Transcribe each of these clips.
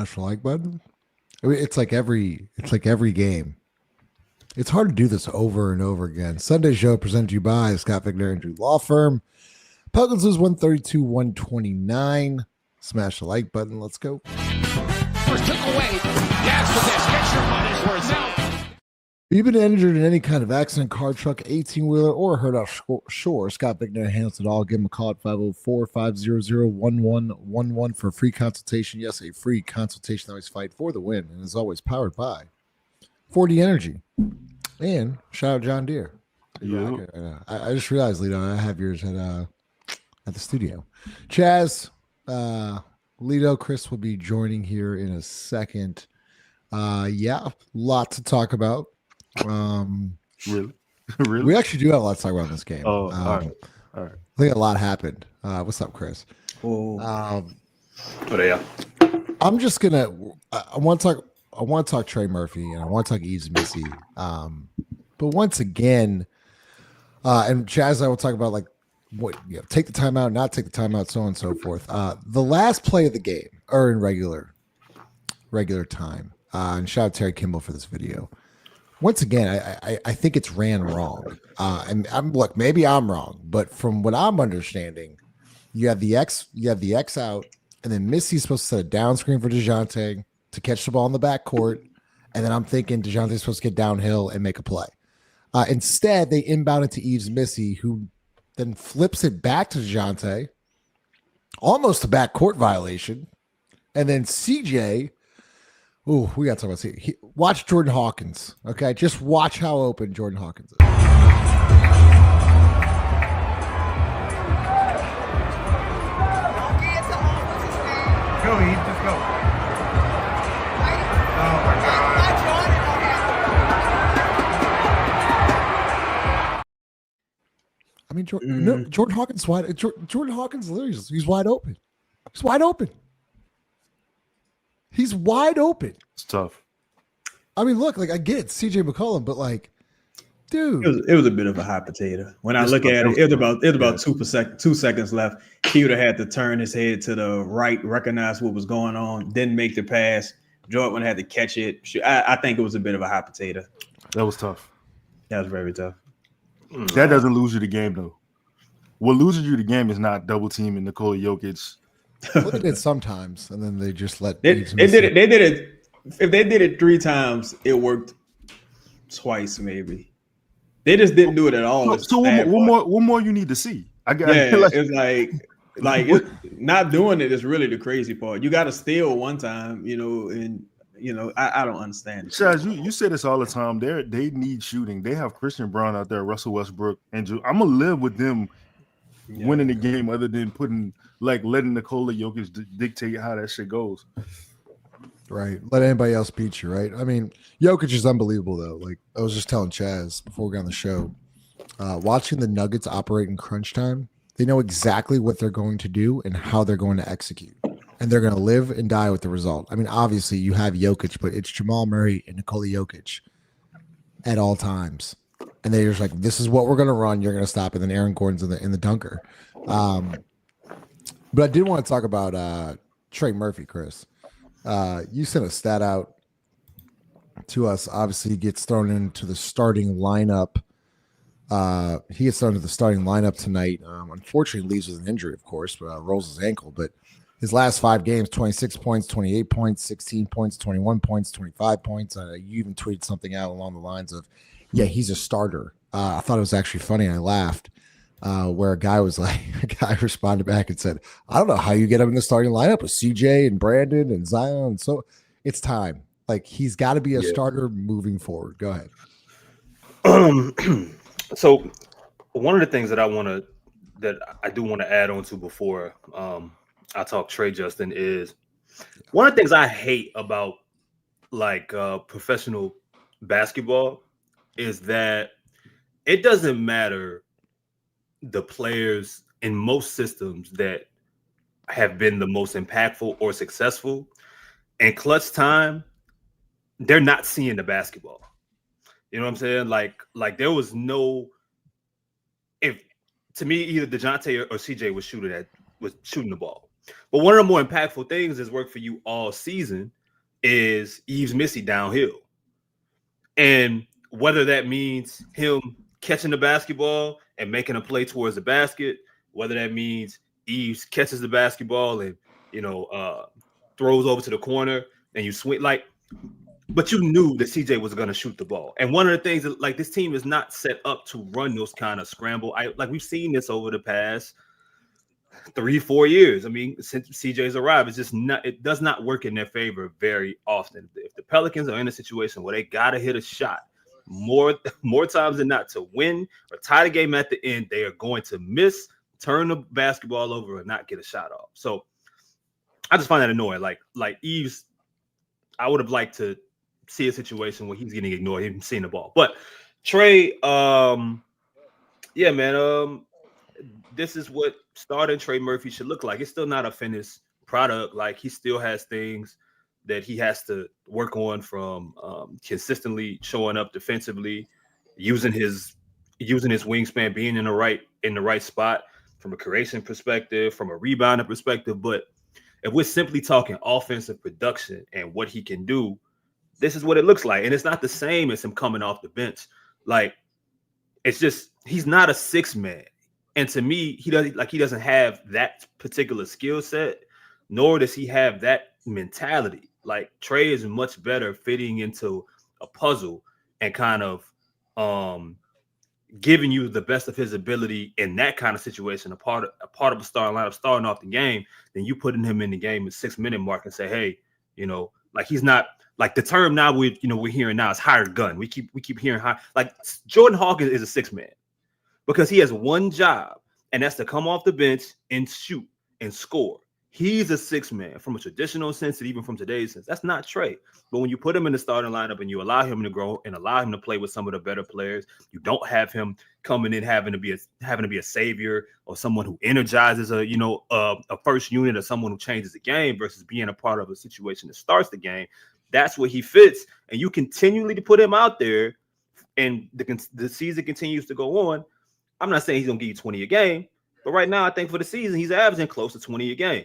smash the like button. I mean, it's like every game. It's hard to do this over and over again. Sunday show presented to you by Scott Vicknair Injury Law Firm. Pelicans lose 132-129. Smash the like button. Let's go. First took away. Gas with this. Get your money's worth now. If you've been injured in any kind of accident, car, truck, 18-wheeler, or hurt offshore, Scott Vicknair handles it all. Give him a call at 504-500-1111 for a free consultation. Yes, a free consultation. Always fight for the win. And is always powered by 4D Energy. And shout out John Deere. Yeah. I just realized, Lito, I have yours at the studio. Chaz, Lito, Chris will be joining here in a second. Yeah, lot to talk about. Really? We actually do have a lot to talk about in this game. Oh, all right. I think a lot happened. What's up, Chris? But yeah, I'm just gonna. I want to talk Trey Murphy and I want to talk Yves Missy. But once again, and Chaz, I will talk about like what take the timeout, not take the timeout, so on and so forth. The last play of the game, or in regular time. And shout out Terry Kimball for this video. Once again, I think it's ran wrong. And look, maybe I'm wrong, but from what I'm understanding, you have the X out, and then Missy's supposed to set a down screen for Javonte to catch the ball in the backcourt, and then I'm thinking Javonte's supposed to get downhill and make a play. Instead, they inbound it to Yves Missy, who then flips it back to Javonte, almost a backcourt violation, and then CJ. Ooh, we got to talk about CJ. Watch Jordan Hawkins, okay? Just watch how open Jordan Hawkins is. Go, Eve, just go. Oh my God. I mean, Jordan Hawkins wide. Jordan Hawkins literally, he's wide open. He's wide open. He's wide open. It's tough. I mean, look, like I get it, CJ McCollum, but like, dude, it was a bit of a hot potato. When I look at it, it was about 2 seconds left. He would have had to turn his head to the right, recognize what was going on, then make the pass. Jordan had to catch it. I think it was a bit of a hot potato. That was tough. That was very tough. That doesn't lose you the game, though. What loses you the game is not double teaming Nikola Jokic. Well, they did sometimes, and then they just let. They did it. They did it. If they did it 3 times, it worked twice, maybe. They just didn't do it at all. So one more you need to see. It's like not doing it is really the crazy part. You got to steal one time, and I don't understand. Chaz, you say this all the time. They need shooting. They have Christian Brown out there, Russell Westbrook, and I'm gonna live with them winning the game, other than letting Nikola Jokic dictate how that shit goes. Right. Let anybody else beat you, right? I mean, Jokic is unbelievable, though. Like, I was just telling Chaz before we got on the show, watching the Nuggets operate in crunch time, they know exactly what they're going to do and how they're going to execute. And they're going to live and die with the result. I mean, obviously, you have Jokic, but it's Jamal Murray and Nikola Jokic at all times. And they're just like, this is what we're going to run. You're going to stop. And then Aaron Gordon's in the dunker. But I did want to talk about Trey Murphy, Chris. You sent a stat out to us. Obviously, he gets thrown into the starting lineup. He gets thrown into the starting lineup tonight. Unfortunately, leaves with an injury, of course, but rolls his ankle. But his last 5 games, 26 points, 28 points, 16 points, 21 points, 25 points. You even tweeted something out along the lines of, yeah, he's a starter. I thought it was actually funny. I laughed. Where a guy responded back and said, I don't know how you get him in the starting lineup with CJ and Brandon and Zion. So it's time. Like, he's got to be a starter moving forward. Go ahead. So one of the things that I do want to add on to before I talk Trey, Justin, is one of the things I hate about professional basketball is that it doesn't matter the players in most systems that have been the most impactful or successful in clutch time, they're not seeing the basketball. You know what I'm saying? Like there was no, to me, either DeJounte or CJ was shooting the ball. But one of the more impactful things that's worked for you all season is Yves Missy downhill. And whether that means him catching the basketball and making a play towards the basket, whether that means Yves catches the basketball and, throws over to the corner and you swing, but you knew that CJ was going to shoot the ball. And one of the things that, this team is not set up to run those kind of scramble. We've seen this over the past 3-4 years. I mean, since CJ's arrived, it does not work in their favor very often. If the Pelicans are in a situation where they got to hit a shot more times than not to win or tie the game at the end, they are going to miss, turn the basketball over, and not get a shot off. So I just find that annoying. Like Yves, I would have liked to see a situation where he's getting ignored, him seeing the ball. But Trey, this is what starting Trey Murphy should look like. It's still not a finished product. He still has things that he has to work on, from consistently showing up defensively, using his wingspan, being in the right spot from a creation perspective, from a rebounding perspective. But if we're simply talking offensive production and what he can do, this is what it looks like. And it's not the same as him coming off the bench. It's just, he's not a six man. And to me, he doesn't have that particular skill set, nor does he have that mentality. Trey is much better fitting into a puzzle and kind of giving you the best of his ability in that kind of situation, a part of a starting lineup, starting off the game, than you putting him in the game at 6-minute mark and say, hey, he's not, the term now we're hearing now is hired gun. We keep hearing Jordan Hawkins is a 6-man because he has one job, and that's to come off the bench and shoot and score. He's a 6-man from a traditional sense, and even from today's sense. That's not Trey. But when you put him in the starting lineup and you allow him to grow and allow him to play with some of the better players, you don't have him coming in having to be a savior or someone who energizes a first unit or someone who changes the game versus being a part of a situation that starts the game. That's where he fits, and you continually to put him out there, and the season continues to go on. I'm not saying he's gonna give you 20 a game, but right now I think for the season he's averaging close to 20 a game.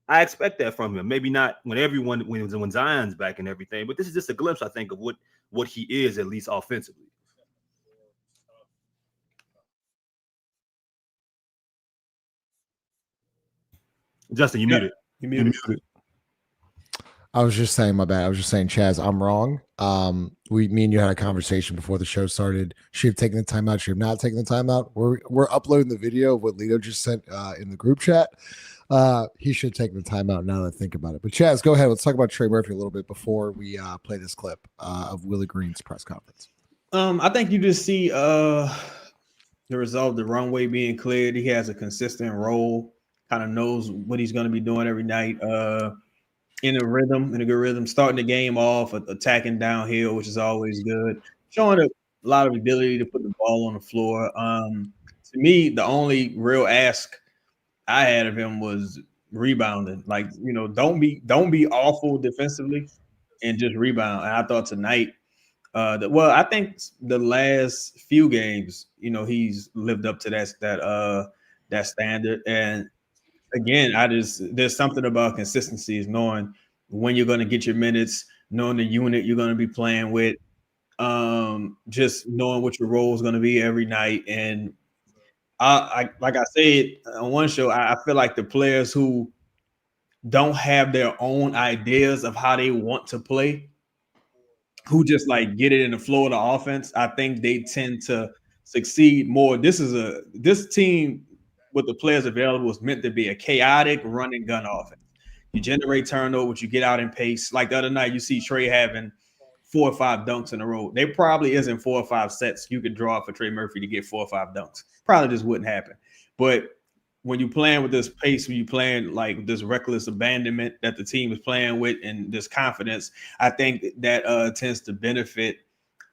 I expect that from him. Maybe not when Zion's back and everything, but this is just a glimpse, I think, of what he is, at least offensively. Justin, you muted. You muted. I was just saying, my bad. I was just saying, Chaz, I'm wrong. Me and you had a conversation before the show started. Should have taken the timeout. Should have not taken the timeout. We're uploading the video of what Lito just sent in the group chat. He should take the timeout now that I think about it. But Chaz, go ahead. Let's talk about Trey Murphy a little bit before we play this clip of Willie Green's press conference. I think you just see the result, the runway being cleared. He has a consistent role, kind of knows what he's going to be doing every night. In a good rhythm, starting the game off, attacking downhill, which is always good. Showing a lot of ability to put the ball on the floor. To me, the only real ask I had of him was rebounding. Don't be awful defensively and just rebound. And I thought tonight, I think the last few games, he's lived up to that standard. And again, there's something about consistency, is knowing when you're going to get your minutes, knowing the unit you're going to be playing with, just knowing what your role is going to be every night. And like I said on one show, I feel like the players who don't have their own ideas of how they want to play, who just get it in the flow of the offense, I think they tend to succeed more. This team with the players available is meant to be a chaotic run and gun offense. You generate turnovers, you get out in pace. Like the other night, you see Trey having 4 or 5 dunks in a row. There probably isn't 4 or 5 sets you could draw for Trey Murphy to get 4 or 5 dunks. Probably just wouldn't happen. But when you're playing with this pace, when you're playing this reckless abandonment that the team is playing with and this confidence, I think that tends to benefit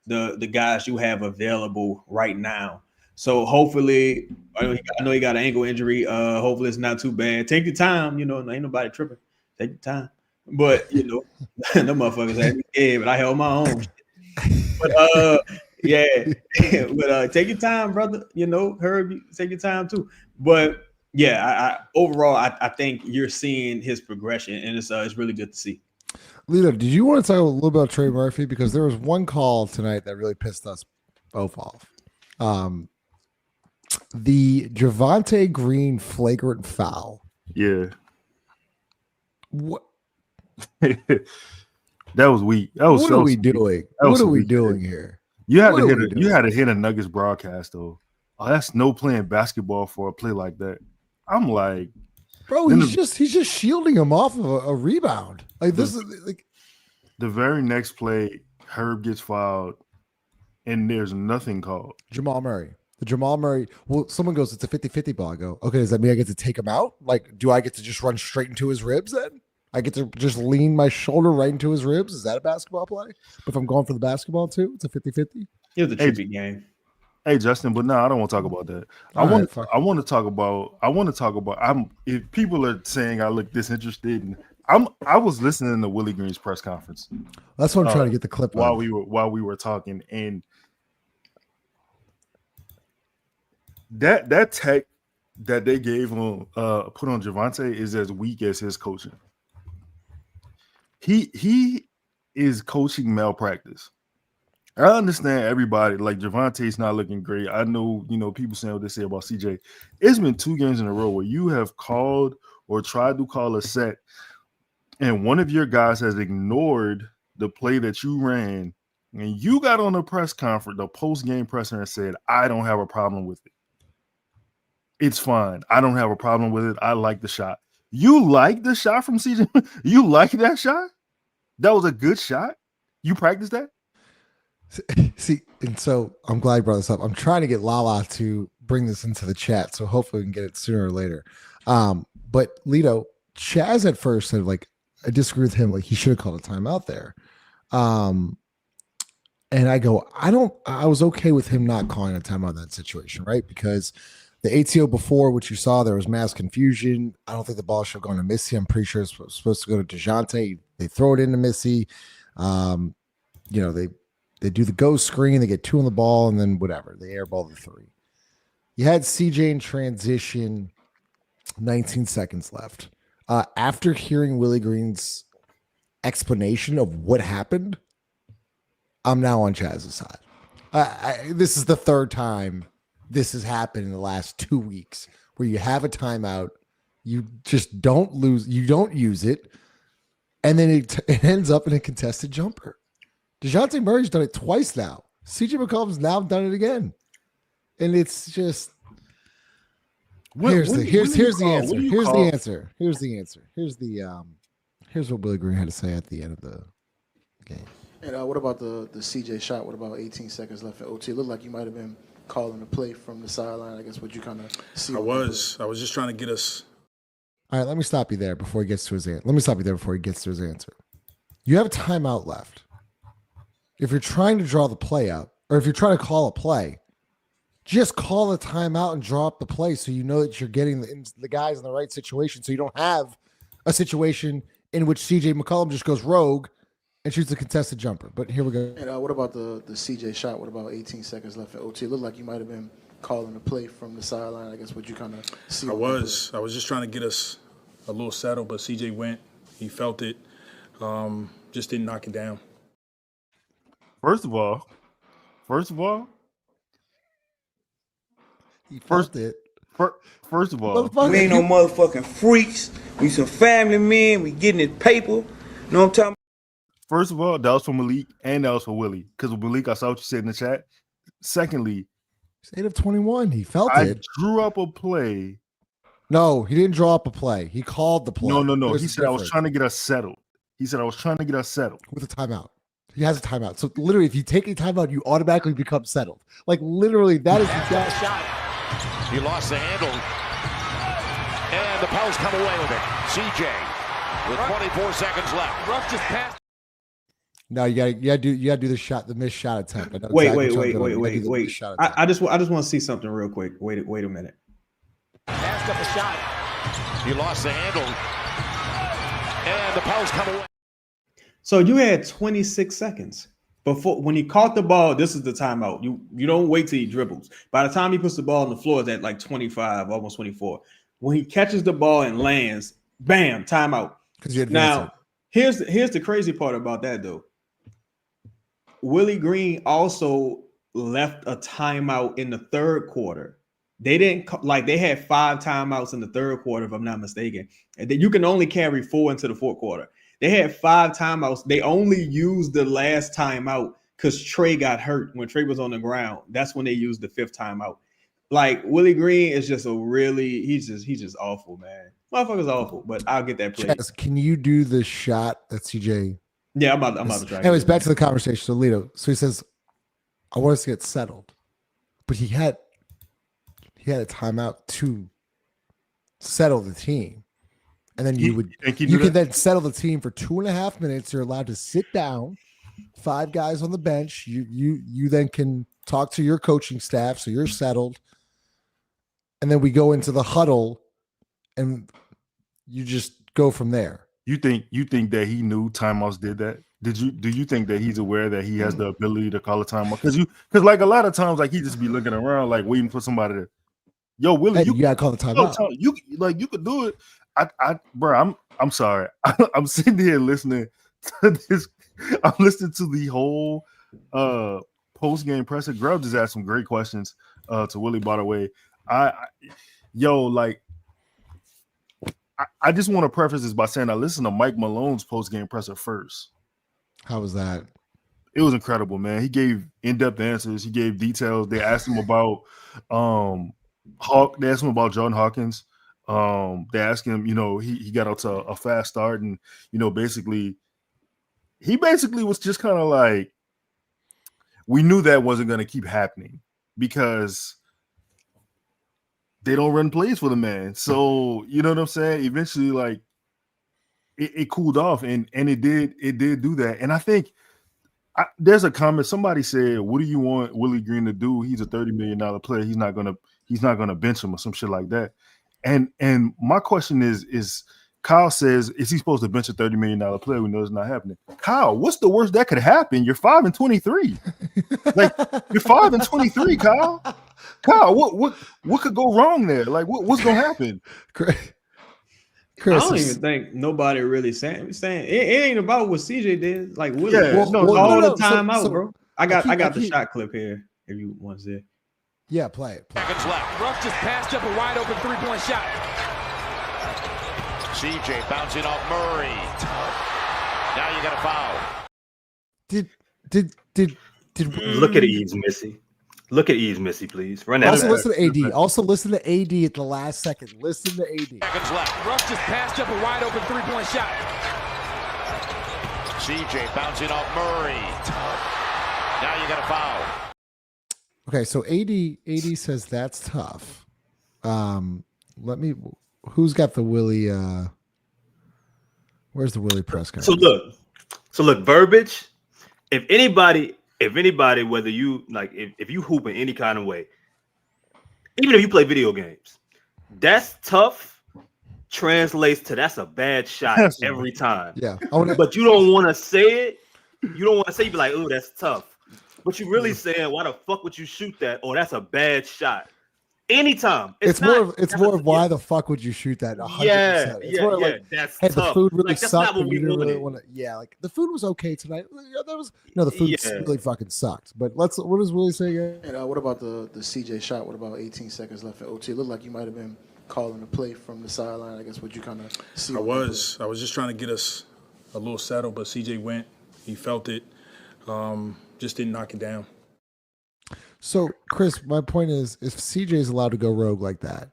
the guys you have available right now. So hopefully, I know he got an ankle injury. Hopefully it's not too bad. Take your time, ain't nobody tripping. Take your time. But the motherfuckers had me scared, but I held my own. But but take your time, brother. Herb, take your time too. But Yeah, overall, I think you're seeing his progression, and it's really good to see. Lito, did you want to talk a little about Trey Murphy? Because there was one call tonight that really pissed us both off. The Javonte Green flagrant foul. Yeah. What? That was weak. What are we doing? What are we doing here? You had to hit a Nuggets broadcast though. Oh, that's no playing basketball for a play like that. I'm like, bro, he's just shielding him off of a rebound. Like this is like the very next play, Herb gets fouled, and there's nothing called. Jamal Murray. The Jamal Murray. Well, someone goes, it's a 50-50 ball. I go, okay, does that mean I get to take him out? Like, do I get to just run straight into his ribs then? I get to just lean my shoulder right into his ribs. Is that a basketball play? But if I'm going for the basketball too, it's a 50-50. It was a tricky game. Hey Justin, but no, I don't want to talk about that. I want to talk about. If people are saying I look disinterested, I was listening to Willie Green's press conference. That's what I'm trying to get the clip while on. we were talking, and that tech that they gave him put on Javonte is as weak as his coaching. He is coaching malpractice. I understand everybody like Javonte's not looking great. I know, people saying what they say about CJ. It's been 2 games in a row where you have called or tried to call a set, and one of your guys has ignored the play that you ran, and you got on the press conference, the post-game presser, and said, I don't have a problem with it. It's fine. I don't have a problem with it. I like the shot. You like the shot from CJ? You like that shot? That was a good shot? You practiced that? See, and so I'm glad you brought this up. I'm trying to get Lala to bring this into the chat, so hopefully we can get it sooner or later. But Lito, Chaz at first said, like, I disagree with him. Like, he should have called a timeout there. And I go, I was okay with him not calling a timeout in that situation, right? Because the ATO before, which you saw, there was mass confusion. I don't think the ball should have gone to Missy. I'm pretty sure it's supposed to go to DeJounte. They throw it into Missy. They do the go screen, they get 2 on the ball, and then whatever. They airball the 3. You had CJ in transition, 19 seconds left. After hearing Willie Green's explanation of what happened, I'm now on Chaz's side. This is the 3rd time this has happened in the last 2 weeks where you have a timeout, you just don't use it, and then it ends up in a contested jumper. DeJounte Murray's done it twice now. CJ McCollum's now done it again. And it's just here's the answer. Here's what Willie Green had to say at the end of the game. And what about the CJ shot? What about 18 seconds left in OT? It looked like you might have been calling the play from the sideline. I guess what you kind of see. I was just trying to get us. All right, let me stop you there before he gets to his answer. You have a timeout left. If you're trying to draw the play out, or if you're trying to call a play, just call a timeout and draw up the play so you know that you're getting the guys in the right situation, so you don't have a situation in which CJ McCollum just goes rogue and shoots a contested jumper. But here we go. And what about the CJ shot? What about 18 seconds left in OT? It looked like you might have been calling the play from the sideline. I guess what you kind of see. I was just trying to get us a little settled, but CJ went. He felt it. Just didn't knock it down. First of all, First of all, we ain't no motherfucking freaks. We some family men. We getting it paper. Know what I'm talking about? First of all, that was for Malik and that was for Willie. Because with Malik, I saw what you said in the chat. Secondly, he's 8 of 21. He felt I it. Drew up a play. No, he didn't draw up a play. He called the play. No. He said I was trying to get us settled. With a timeout. He has a timeout. So literally, if you take a timeout, you automatically become settled. Like literally, that is the shot. He lost the handle, and the Pels come away with it. CJ with 24 seconds left. Ruff just passed. No, you gotta do the shot, the missed shot attempt. Wait. I just want to see something real quick. Wait a minute. Passed up a shot. He lost the handle, and the Pels come away. So you had 26 seconds before when he caught the ball. This is the timeout. You don't wait till he dribbles. By the time he puts the ball on the floor, it's at like 25, almost 24. when he catches the ball and lands, bam, timeout. Because you advance Now, here's the crazy part about that though. Willie Green also left a timeout in the third quarter. They didn't they had 5 timeouts in the third quarter, if I'm not mistaken. And then you can only carry 4 into the fourth quarter. They had 5 timeouts. They only used the last timeout because Trey got hurt when Trey was on the ground. That's when they used the 5th timeout. Like Willie Green is just he's just awful, man. Motherfucker's awful, but I'll get that play. Chaz, can you do the shot that CJ? Yeah, I'm about to try. Anyways, back to the conversation. So Lito, so he says, I want us to get settled. But he had a timeout to settle the team. And then you can then settle the team for 2.5 minutes. You're allowed to sit down, 5 guys on the bench. You then can talk to your coaching staff, so you're settled. And then we go into the huddle and you just go from there. You think that he knew timeouts did that? Do you think that he's aware that he has the ability to call a timeout? Because like a lot of times, like he just be looking around, like waiting for somebody to, yo, Willie, you gotta call the timeout. You could do it. Bro, I'm sorry. I'm sitting here listening to this. I'm listening to the whole post-game presser. Grub just asked some great questions to Willie, by the way. I just want to preface this by saying I listened to Mike Malone's post-game presser first. How was that? It was incredible, man. He gave in-depth answers. He gave details. They asked him about They asked him about Jordan Hawkins. They asked him, he got out to a fast start, and he basically was just kind of like, we knew that wasn't going to keep happening because they don't run plays for the man. So, you know what I'm saying? Eventually, like, it cooled off, and it did do that. And I think there's a comment. Somebody said, "What do you want Willie Green to do? He's a $30 million player. He's not gonna bench him or some shit like that." And my question is Kyle says, is he supposed to bench a $30 million player? We know it's not happening. Kyle, what's the worst that could happen? You're 5-23. Like, you're 5-23, Kyle. Kyle, what could go wrong there? Like, what's gonna happen? Chris, I don't even think nobody really saying it ain't about what CJ did. Like, Willie, the time out, bro. I got the shot clip here if you want to see it. Yeah, play it. Seconds left. Ruff just passed up a wide open 3-point shot. CJ bouncing off Murray. Now you got a foul. Did look at Eves, Missy? Look at Eves, Missy, please. Run that. Also listen to AD. Also listen to AD at the last second. Listen to AD. Seconds left. Ruff just passed up a wide open 3-point shot. CJ bouncing off Murray. Now you got a foul. Okay, so AD says that's tough. Who's got the Willie? Where's the Willie press conference? So look, verbiage. If anybody, whether you like, if you hoop in any kind of way, even if you play video games, that's tough translates to that's a bad shot every time. Yeah, but you don't want to say it. You don't want to say, you be like, "Oh, that's tough." But you really saying, "Why the fuck would you shoot that?" Or that's a bad shot. Anytime. It's more of why the fuck would you shoot that? 100%. It's more like, that's hey, tough. the food really like, sucked. And you didn't really want to. Yeah, like the food was okay tonight. The food really fucking sucked. But what does Willie say again? And what about the CJ shot? What about 18 seconds left in OT? It looked like you might have been calling the play from the sideline. I guess what you kind of see. I was just trying to get us a little settled, but CJ went. He felt it. Just didn't knock it down. So, Chris, my point is, if CJ is allowed to go rogue like that,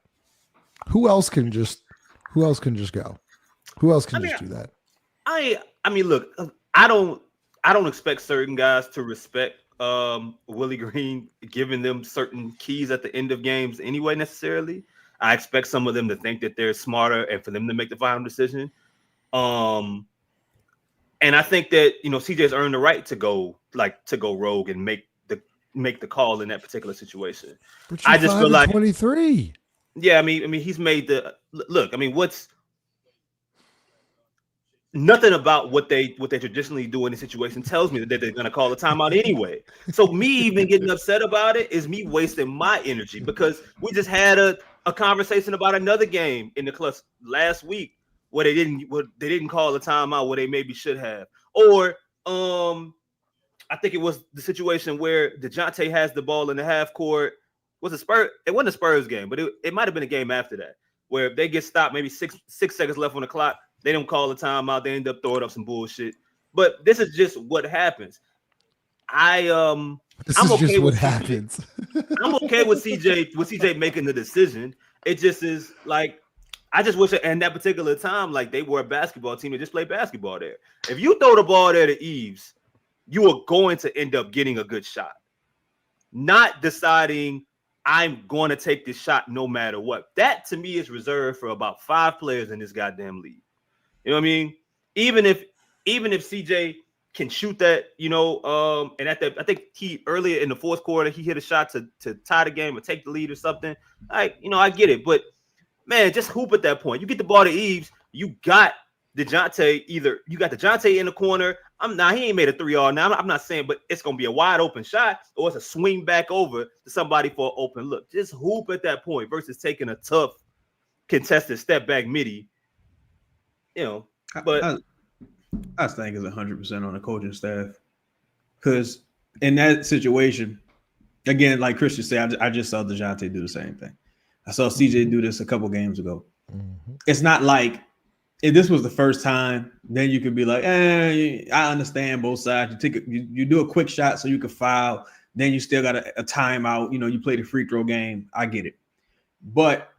who else can just go? Who else can do that? I mean, look, I don't expect certain guys to respect Willie Green giving them certain keys at the end of games anyway, necessarily. I expect some of them to think that they're smarter and for them to make the final decision. And I think that, CJ's earned the right to go rogue and make the call in that particular situation. I just feel like 23. Yeah, I mean, he's made the look. I mean, what's nothing about what they traditionally do in the situation tells me that they're going to call a timeout anyway. So me even getting upset about it is me wasting my energy because we just had a a conversation about another game in the clutch last week where they didn't call a timeout where they maybe should have. Or I think it was the situation where Javonte has the ball in the half court. Was a Spurs? It wasn't a Spurs game, but it might have been a game after that where they get stopped, maybe six seconds left on the clock. They don't call a timeout. They end up throwing up some bullshit. But this is just what happens. I'm okay with happens. I'm okay with CJ making the decision. It just is like, I just wish in that particular time, like they were a basketball team and just play basketball there. If you throw the ball there to Eves, you are going to end up getting a good shot. Not deciding I'm going to take this shot no matter what. That to me is reserved for about 5 players in this goddamn league. You know what I mean? Even if CJ can shoot that, and I think he earlier in the fourth quarter he hit a shot to tie the game or take the lead or something. I get it, but man, just hoop at that point. You get the ball to Eves, you got DeJounte. Either you got DeJounte in the corner. He ain't made a 3-all now. I'm not saying, but it's gonna be a wide open shot or it's a swing back over to somebody for an open look. Just hoop at that point versus taking a tough contested step back midi. But I think it's 100% on the coaching staff, because in that situation, again, like Christian said, I just saw DeJounte do the same thing. I saw CJ do this a couple games ago. Mm-hmm. It's not like if this was the first time, then you could be like, I understand both sides. You do a quick shot so you can foul, then you still got a timeout. You play the free throw game. I get it, but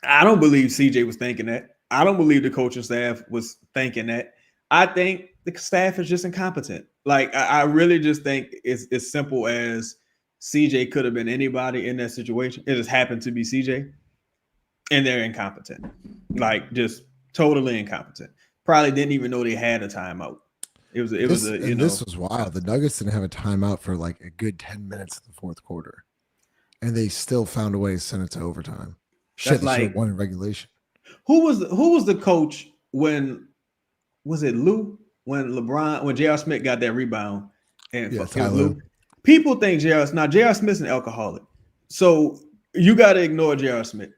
I don't believe CJ was thinking that. I don't believe the coaching staff was thinking that. I think the staff is just incompetent. Like, I really just think it's as simple as CJ could have been anybody in that situation. It just happened to be CJ, and they're incompetent. Like, just totally incompetent. Probably didn't even know they had a timeout. This was wild. The Nuggets didn't have a timeout for like a good 10 minutes in the fourth quarter, and they still found a way to send it to overtime. Shit, they won in regulation. Who was the coach when? Was it Lou when J.R. Smith got that rebound? And Lou. People think J.R. Smith's an alcoholic, so you got to ignore J.R. Smith.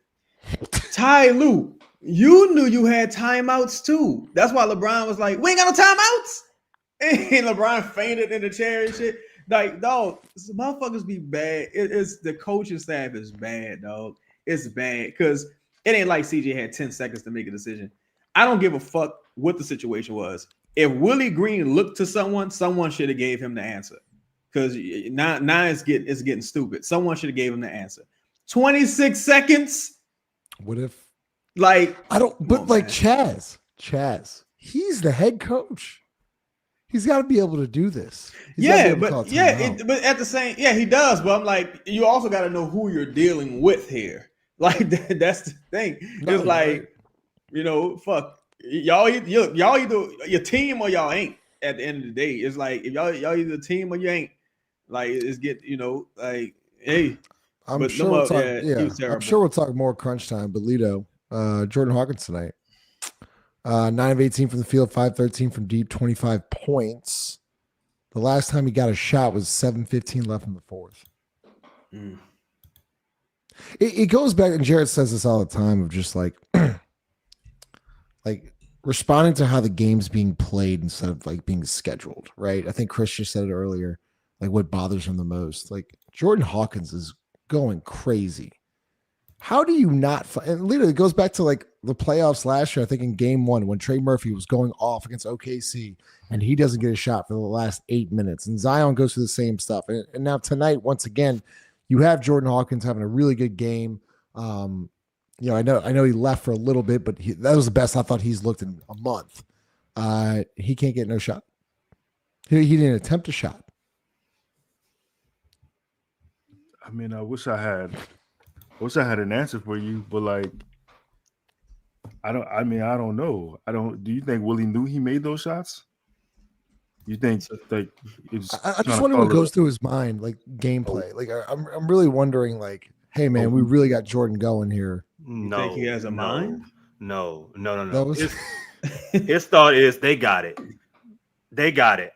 Ty Lue, you knew you had timeouts too. That's why LeBron was like, "We ain't got no timeouts," and LeBron fainted in the chair and shit. Like, dog, motherfuckers be bad. It's the coaching staff is bad, dog. It's bad because it ain't like CJ had 10 seconds to make a decision. I don't give a fuck what the situation was. If Willie Green looked to someone should have gave him the answer. Because now it's getting stupid. Someone should have gave him the answer. 26 seconds. What if? Like, I don't. But like Chaz, he's the head coach. He's got to be able to do this. But at the same, he does. But I'm like, you also got to know who you're dealing with here. Like that's the thing. It's like. Fuck y'all either your team or y'all ain't. At the end of the day, it's like if y'all either a team or you ain't. Like it's like hey. I'm sure we'll talk more crunch time. But Lito, Jordan Hawkins tonight, 9 of 18 from the field, 5-13 from deep, 25 points. The last time he got a shot was 7:15 left in the fourth. It goes back, and Jared says this all the time, of just like. Like responding to how the game's being played instead of like being scheduled, right? I think Chris just said it earlier, like what bothers him the most. Like Jordan Hawkins is going crazy. How do you not and literally it goes back to like the playoffs last year, I think in game 1 when Trey Murphy was going off against OKC and he doesn't get a shot for the last 8 minutes. And Zion goes through the same stuff. And now tonight, once again, you have Jordan Hawkins having a really good game. I know he left for a little bit, but that was the best I thought he's looked in a month. He can't get no shot. He didn't attempt a shot. I mean, I wish I had an answer for you, but like, I don't know. Do you think Willie knew he made those shots? You think like I just wonder what goes through his mind, like gameplay. Like I'm really wondering, like, hey man, we really got Jordan going here. No, think he has a mind? No. His thought is they got it.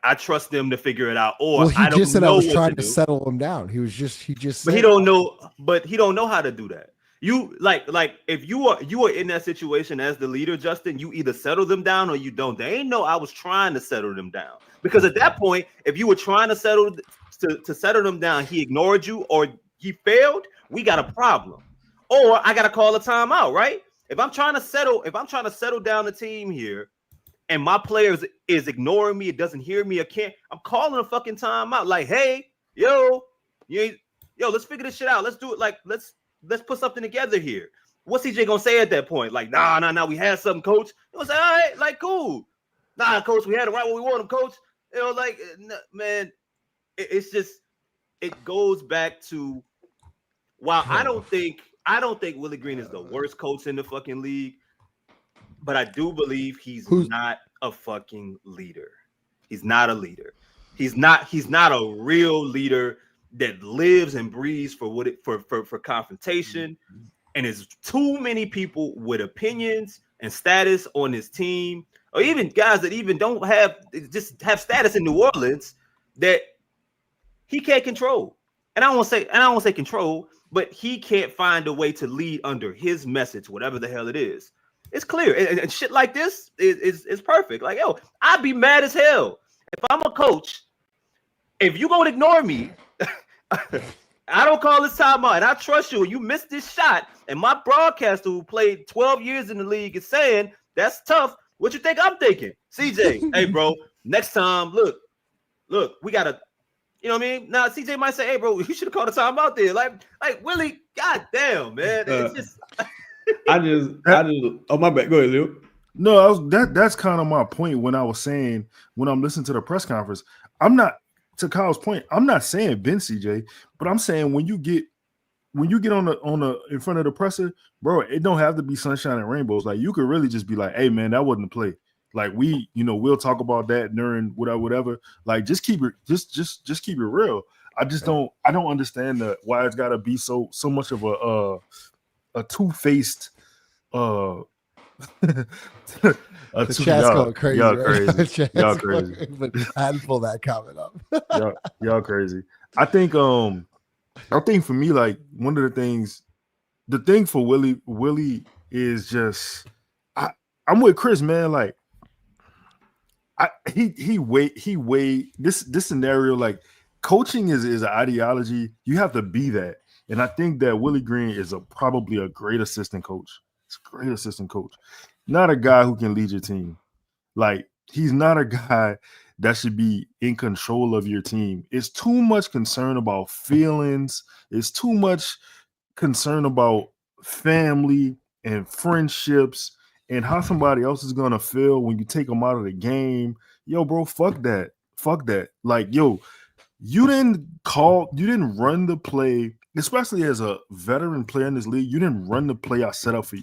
I trust them to figure it out. Or I was trying to settle him down. He just. But he don't know. But he don't know how to do that. You like if you are in that situation as the leader, Justin, you either settle them down or you don't. They ain't know I was trying to settle them down, because at that point, if you were trying to settle them down, he ignored you or he failed, we got a problem. Or I gotta call a timeout, right? If I'm trying to settle down the team here, and my players is ignoring me, it doesn't hear me, I'm calling a fucking timeout. Like, hey, let's figure this shit out. Let's do it. Like, let's put something together here. What's CJ gonna say at that point? Like, nah, we had something, coach. He was like, all right, like, cool. Nah, coach, we had it right where we want him, coach. Like, man, it's just, it goes back to, while I don't think Willie Green is the worst coach in the fucking league, but I do believe he's not a fucking leader. He's not a leader. He's not a real leader that lives and breathes for confrontation. And there's too many people with opinions and status on his team, or even guys that even don't have status in New Orleans that he can't control. And I won't say control, but he can't find a way to lead under his message, whatever the hell it is. It's clear. And shit like this is perfect. Like, I'd be mad as hell if I'm a coach. If you gonna ignore me, I don't call this timeout, and I trust you, and you missed this shot, and my broadcaster who played 12 years in the league is saying that's tough. What you think I'm thinking? CJ, hey, bro, next time, look, we gotta, you know what I mean? Now, CJ might say, hey, bro, you should have called a timeout there. Like Willie, goddamn, man. It's just I just oh, my bad. Go ahead, Leo. No, that's kind of my point when I was saying, when I'm listening to the press conference, I'm not, to Kyle's point, I'm not saying Ben CJ, but I'm saying when you get on the in front of the presser, bro, it don't have to be sunshine and rainbows. Like, you could really just be like, hey man, that wasn't a play. Like, we'll talk about that during whatever. Like, just keep it, just keep it real. I don't understand why it's gotta be so much of a two-faced the chat's going crazy. Y'all Right? crazy. Y'all crazy. But I had to pull that comment up. y'all crazy. I think for me, like, one of the thing for Willie is just, I'm with Chris, man. Like, he weighed this scenario. Like, coaching is an ideology. You have to be that. And I think that Willie Green is probably a great assistant coach. It's a great assistant coach. Not a guy who can lead your team. Like, he's not a guy that should be in control of your team. It's too much concern about feelings. It's too much concern about family and friendships and how somebody else is going to feel when you take them out of the game. Yo, bro, fuck that. Fuck that. Like, yo, you didn't run the play, especially as a veteran player in this league. You didn't run the play I set up for you.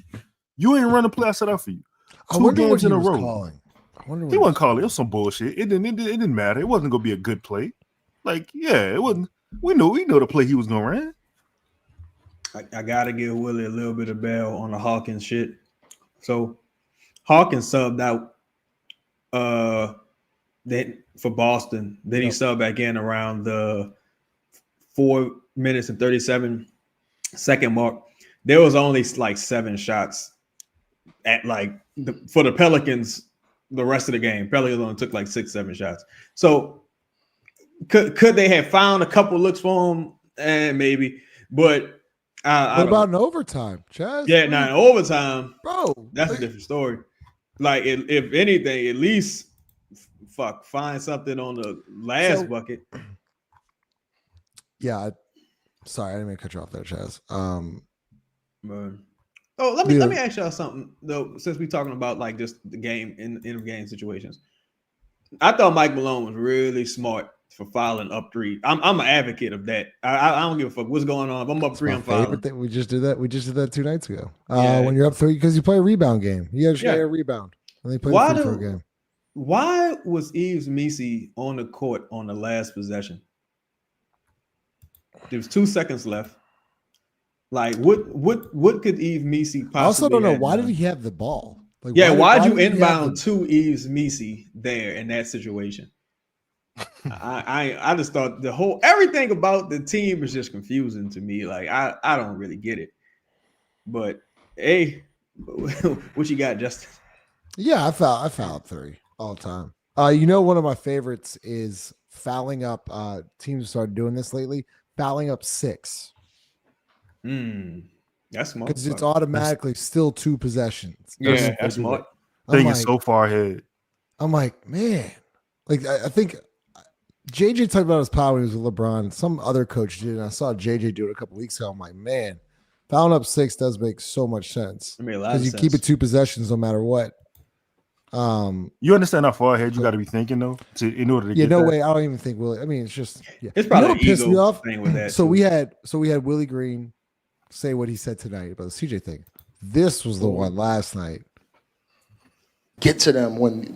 You ain't run the play I set up for you. Two games in a row. He wasn't calling. It was some bullshit. It didn't matter. It wasn't gonna be a good play. Like, yeah, it wasn't. We know the play he was gonna run. I gotta give Willie a little bit of bail on the Hawkins shit. So Hawkins subbed out that for Boston. Then he subbed back in around the 4 minutes and 37-second mark. There was only like 7 shots at for the Pelicans the rest of the game. Pelicans only took like 6-7 shots. So could they have found a couple looks for him? Maybe. But what about in overtime, Chaz? Yeah, now in overtime, bro, that's a different story. Like, if anything, at least find something on the last bucket. Yeah, sorry, I didn't mean to cut you off there, Chaz. Let me ask y'all something though, since we're talking about like just the game in game situations. I thought Mike Malone was really smart for fouling up 3. I'm an advocate of that. I don't give a fuck what's going on. If I'm up 3, I'm fouling. We just did that. We just did that 2 nights ago. When you're up 3, because you play a rebound game, you got to share a rebound, and they play a free throw game. Why was Yves Missi on the court on the last possession? There was 2 seconds left. Like, what could Yves Missi possibly? I also don't know, why done? did he have the ball? Like, why'd you inbound to Yves Missi there in that situation? I just thought everything about the team is just confusing to me. Like, I don't really get it. But hey, what you got, Justin? Yeah, I foul up 3 all the time. One of my favorites is fouling up. Teams started doing this lately. Fouling up 6. That's smart. Because it's automatically still 2 possessions. Yeah, that's smart. Thing is so far ahead. I'm like, man. Like, I think JJ talked about his power when he was with LeBron. Some other coach did, and I saw JJ do it a couple weeks ago. I'm like, man, fouling up 6 does make so much sense. Because you keep it 2 possessions no matter what. You understand how far ahead you got to be thinking though, in order to get no that? way. I don't even think Willie. I mean, it's just it's probably what pissed me off. Thing with that so we had Willie Green say what he said tonight about the CJ thing. This was the one last night. Get to them when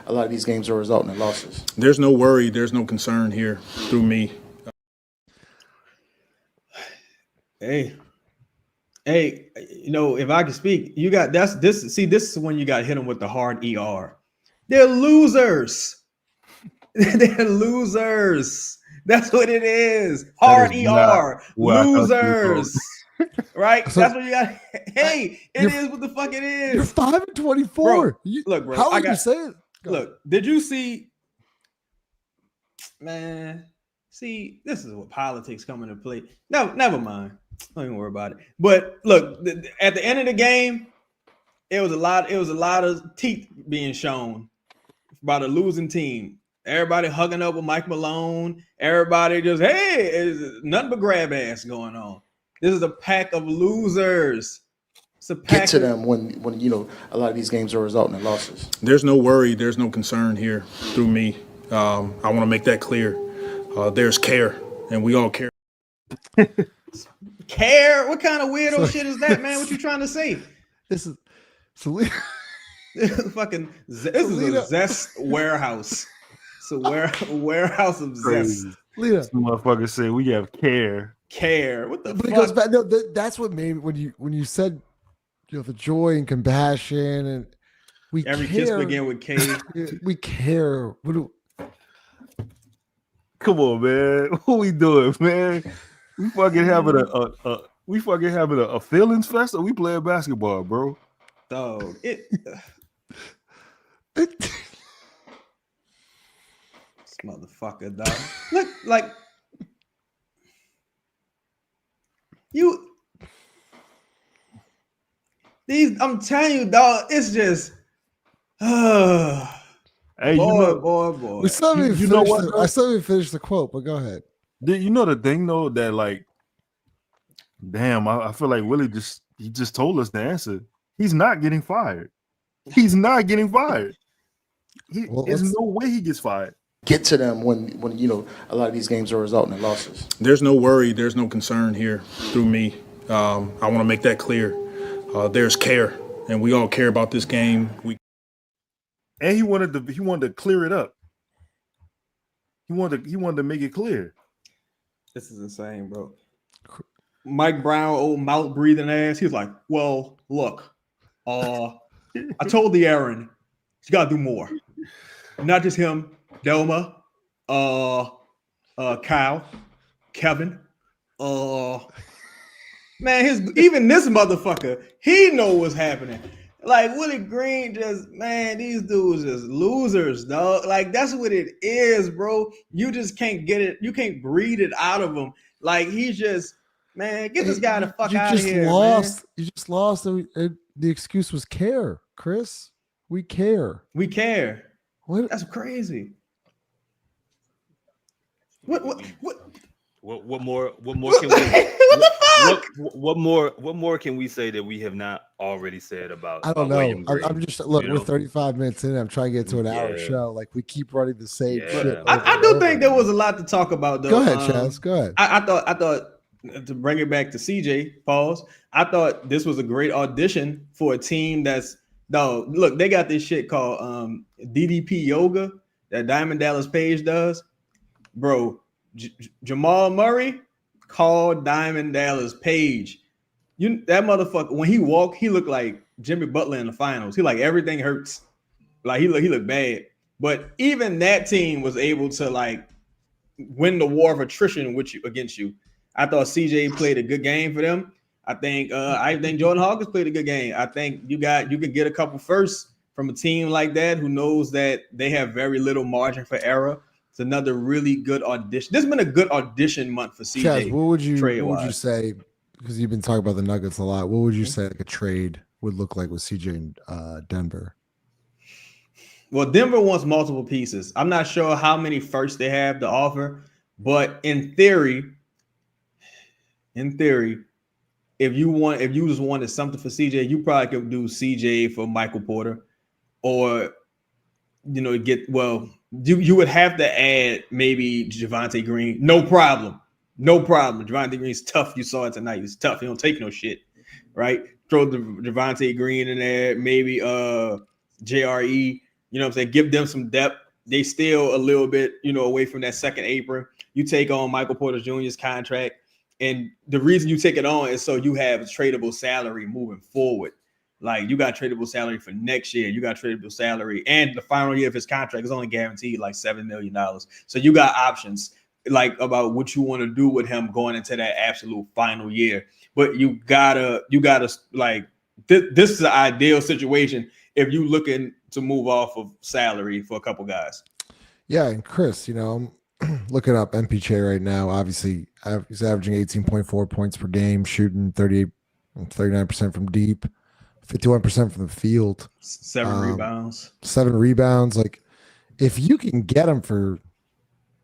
a lot of these games are resulting in losses. There's no worry, there's no concern here through me. Hey, if I can speak, you got this is when you got to hit them with the hard ER. They're losers. They're losers. That's what it is. Hard ER. Losers. Right? So, that's what you got. Hey, it is what the fuck it is. You're 5-24. Look, bro. How would you say it? Look, did you see? Man, see, this is what politics come into play. No, never mind. Don't even worry about it. But look, at the end of the game, it was a lot of teeth being shown by the losing team. Everybody hugging up with Mike Malone. Everybody just, hey, it's nothing but grab ass going on. This is a pack of losers. It's a pack. Get to them when a lot of these games are resulting in losses. There's no worry, there's no concern here through me. I want to make that clear. There's care, and we all care. Care? What kind of weirdo shit is that, man? What you trying to say? This is fucking. This is a zest warehouse. It's a warehouse of zest. Lita, motherfucker say we have care. Care. What the fuck? It goes back. No, that's what made when you said the joy and compassion and we every care. kiss begin with K. We care. Come on, man. What we doing, man? We fucking having a feelings fest, or we playing basketball, bro? Dog, this motherfucker, dog. Look like you. I'm telling you, dog. It's just. Hey, boy. We still haven't I still haven't finished the quote, but go ahead. You know the thing though that like, damn, I feel like Willie just told us the answer. He's not getting fired. He's not getting fired. There's no way he gets fired. Get to them when a lot of these games are resulting in losses. There's no worry, there's no concern here through me. I want to make that clear. There's care, and we all care about this game. And he wanted to clear it up. He wanted to make it clear. This is insane, bro. Mike Brown, old mouth breathing ass. He's like, well, look, I told the Aaron, you gotta do more. Not just him, Delma, Kyle, Kevin, man, even this motherfucker, he know what's happening. Like Willie Green these dudes just losers, dog. Like that's what it is, bro. You just can't get it. You can't breathe it out of him. Like he's just, man, get this guy the fuck out of here. Man. You just lost. And the excuse was care, Chris. We care. We care. What? That's crazy. What more can we what the fuck? What more can we say that we have not already said about? I don't know. I'm just we're 35 minutes in. I'm trying to get to an hour show. Like we keep running the same shit. I do think there was a lot to talk about though. Go ahead, Chaz. Go ahead. I thought to bring it back to CJ, pause. I thought this was a great audition for a team that's look, they got this shit called DDP yoga that Diamond Dallas Page does. Bro, Jamal Murray called Diamond Dallas Page. That motherfucker, when he walked, he looked like Jimmy Butler in the finals. He like everything hurts. Like he looked bad. But even that team was able to like win the war of attrition against you. I thought CJ played a good game for them. I think Jordan Hawkins played a good game. I think you can get a couple firsts from a team like that who knows that they have very little margin for error. It's another really good audition. This has been a good audition month for CJ. Chaz, what would you say? Because you've been talking about the Nuggets a lot. What would you say like a trade would look like with CJ in Denver? Well, Denver wants multiple pieces. I'm not sure how many firsts they have to offer, but in theory, if you just wanted something for CJ, you probably could do CJ for Michael Porter, or you would have to add maybe Javonte Green. No problem. Javonte Green's tough. You saw it tonight. He's tough. He don't take no shit, right? Throw the Javonte Green in there, maybe JRE. You know what I'm saying? Give them some depth. They still a little bit, away from that second apron. You take on Michael Porter Jr.'s contract. And the reason you take it on is so you have a tradable salary moving forward. Like you got tradable salary for next year. You got tradable salary. And the final year of his contract is only guaranteed like $7 million. So you got options like about what you want to do with him going into that absolute final year. But you gotta like this is an ideal situation if you looking to move off of salary for a couple guys. Yeah, and Chris, I'm looking up MPJ right now. Obviously, he's averaging 18.4 points per game, shooting 39% from deep, 51% from the field. 7 rebounds. 7 rebounds. Like, if you can get him for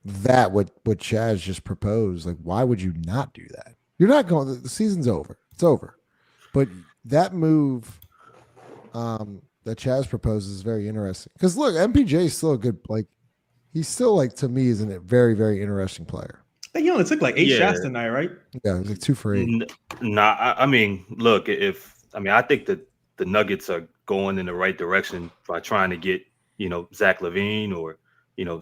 that, what Chaz just proposed, like, why would you not do that? You're not going. The season's over. It's over. But that move that Chaz proposes is very interesting. Because look, MPJ is still a good, like, he's still, like, to me, is a very, very interesting player. I think he only took like 8 shots tonight, right? Yeah, it was like 2 for 8. I mean, look, I think that the Nuggets are going in the right direction by trying to get, Zach LaVine or,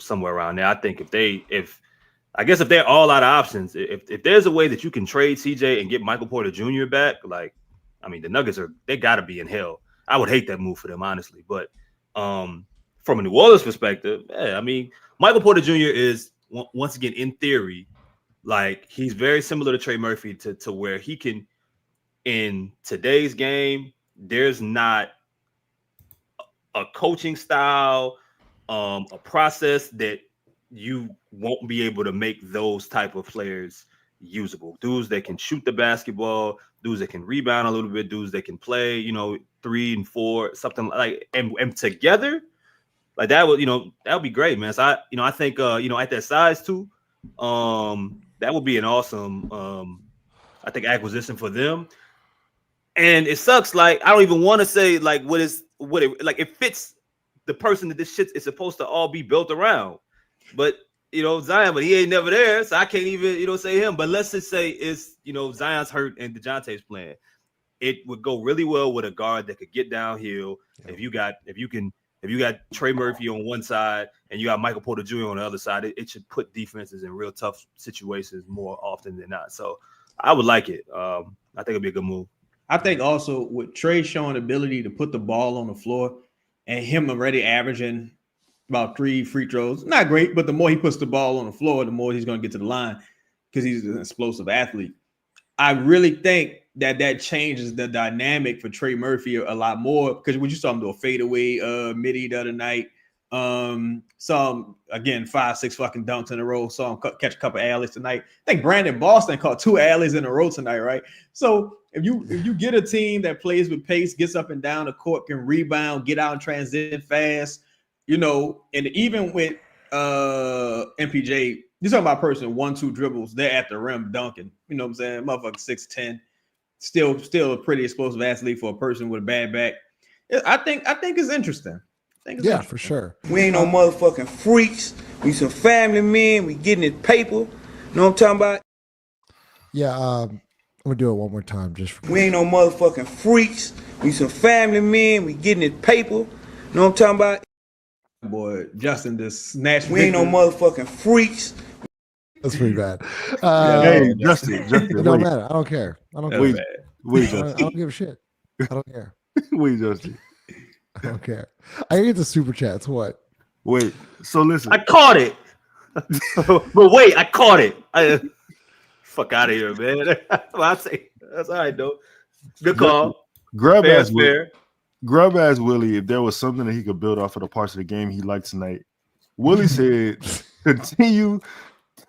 somewhere around there. I think if they're all out of options, if there's a way that you can trade CJ and get Michael Porter Jr. back, like, I mean, the Nuggets they got to be in hell. I would hate that move for them, honestly. But from a New Orleans perspective, I mean, Michael Porter Jr. is, once again, in theory, like, he's very similar to Trey Murphy to where he can, in today's game, there's not a coaching style, a process that you won't be able to make those type of players usable. Dudes that can shoot the basketball, dudes that can rebound a little bit, dudes that can play, 3 and 4, something like, and together, like that would be great, man. So I think at that size too, that would be an awesome I think acquisition for them. And it sucks, like, I don't even want to say like it fits the person that this shit is supposed to all be built around. But Zion, but he ain't never there, so I can't even say him. But let's just say it's Zion's hurt and DeJounte's playing. It would go really well with a guard that could get downhill. Yeah. If you got Trey Murphy on one side and you got Michael Porter Jr. on the other side, it should put defenses in real tough situations more often than not. So I would like it. I think it'd be a good move. I think also with Trey showing ability to put the ball on the floor and him already averaging about 3 free throws, not great, but the more he puts the ball on the floor, the more he's going to get to the line because he's an explosive athlete. I really think that changes the dynamic for Trey Murphy a lot more because when you saw him do a fadeaway midi the other night, saw him again 5-6 fucking dunks in a row, saw him catch a couple alleys tonight. I think Brandon Boston caught 2 alleys in a row tonight, right? So if you get a team that plays with pace, gets up and down the court, can rebound, get out and transition fast, and even with MPJ, you're talking about a person 1-2 dribbles, they're at the rim dunking. You know what I'm saying? Motherfucker 6'10", still a pretty explosive athlete for a person with a bad back. I think it's interesting. For sure. We ain't no motherfucking freaks. We some family men. We getting it paper. You know what I'm talking about? Yeah, I'm gonna do it one more time just for we ain't no motherfucking freaks. We some family men. We getting it paper. You know what I'm talking about? Boy, Justin just snatched. We ain't no motherfucking freaks. That's pretty bad. Hey, Justin, it don't matter. I don't care. I don't care. I don't give a shit. I don't care. Wait, Justin. I don't care. I can get the super chats. What? Wait. So listen. I caught it. But wait, I caught it. Fuck out of here, man. I say That's all right, though. Good call. Grub Fair, asked fair. Willie if there was something that he could build off of the parts of the game he liked tonight. Willie said, continue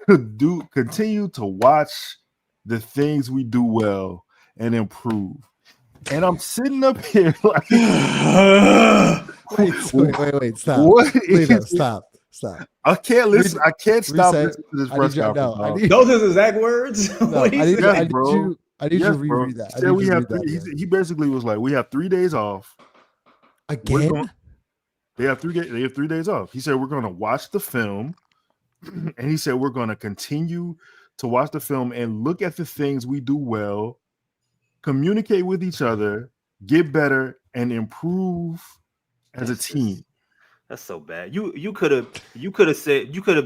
to watch the things we do well and improve. And I'm sitting up here like, wait, stop. What Please, is stop. I can't listen. I can't stop listening to this press conference. Those are his exact words. I need you to reread that. He basically was like, we have 3 days off. Again? They have 3 days off. He said, we're going to watch the film. And he said, we're going to continue to watch the film and look at the things we do well, communicate with each other, get better, and improve as a team. That's so bad. You could have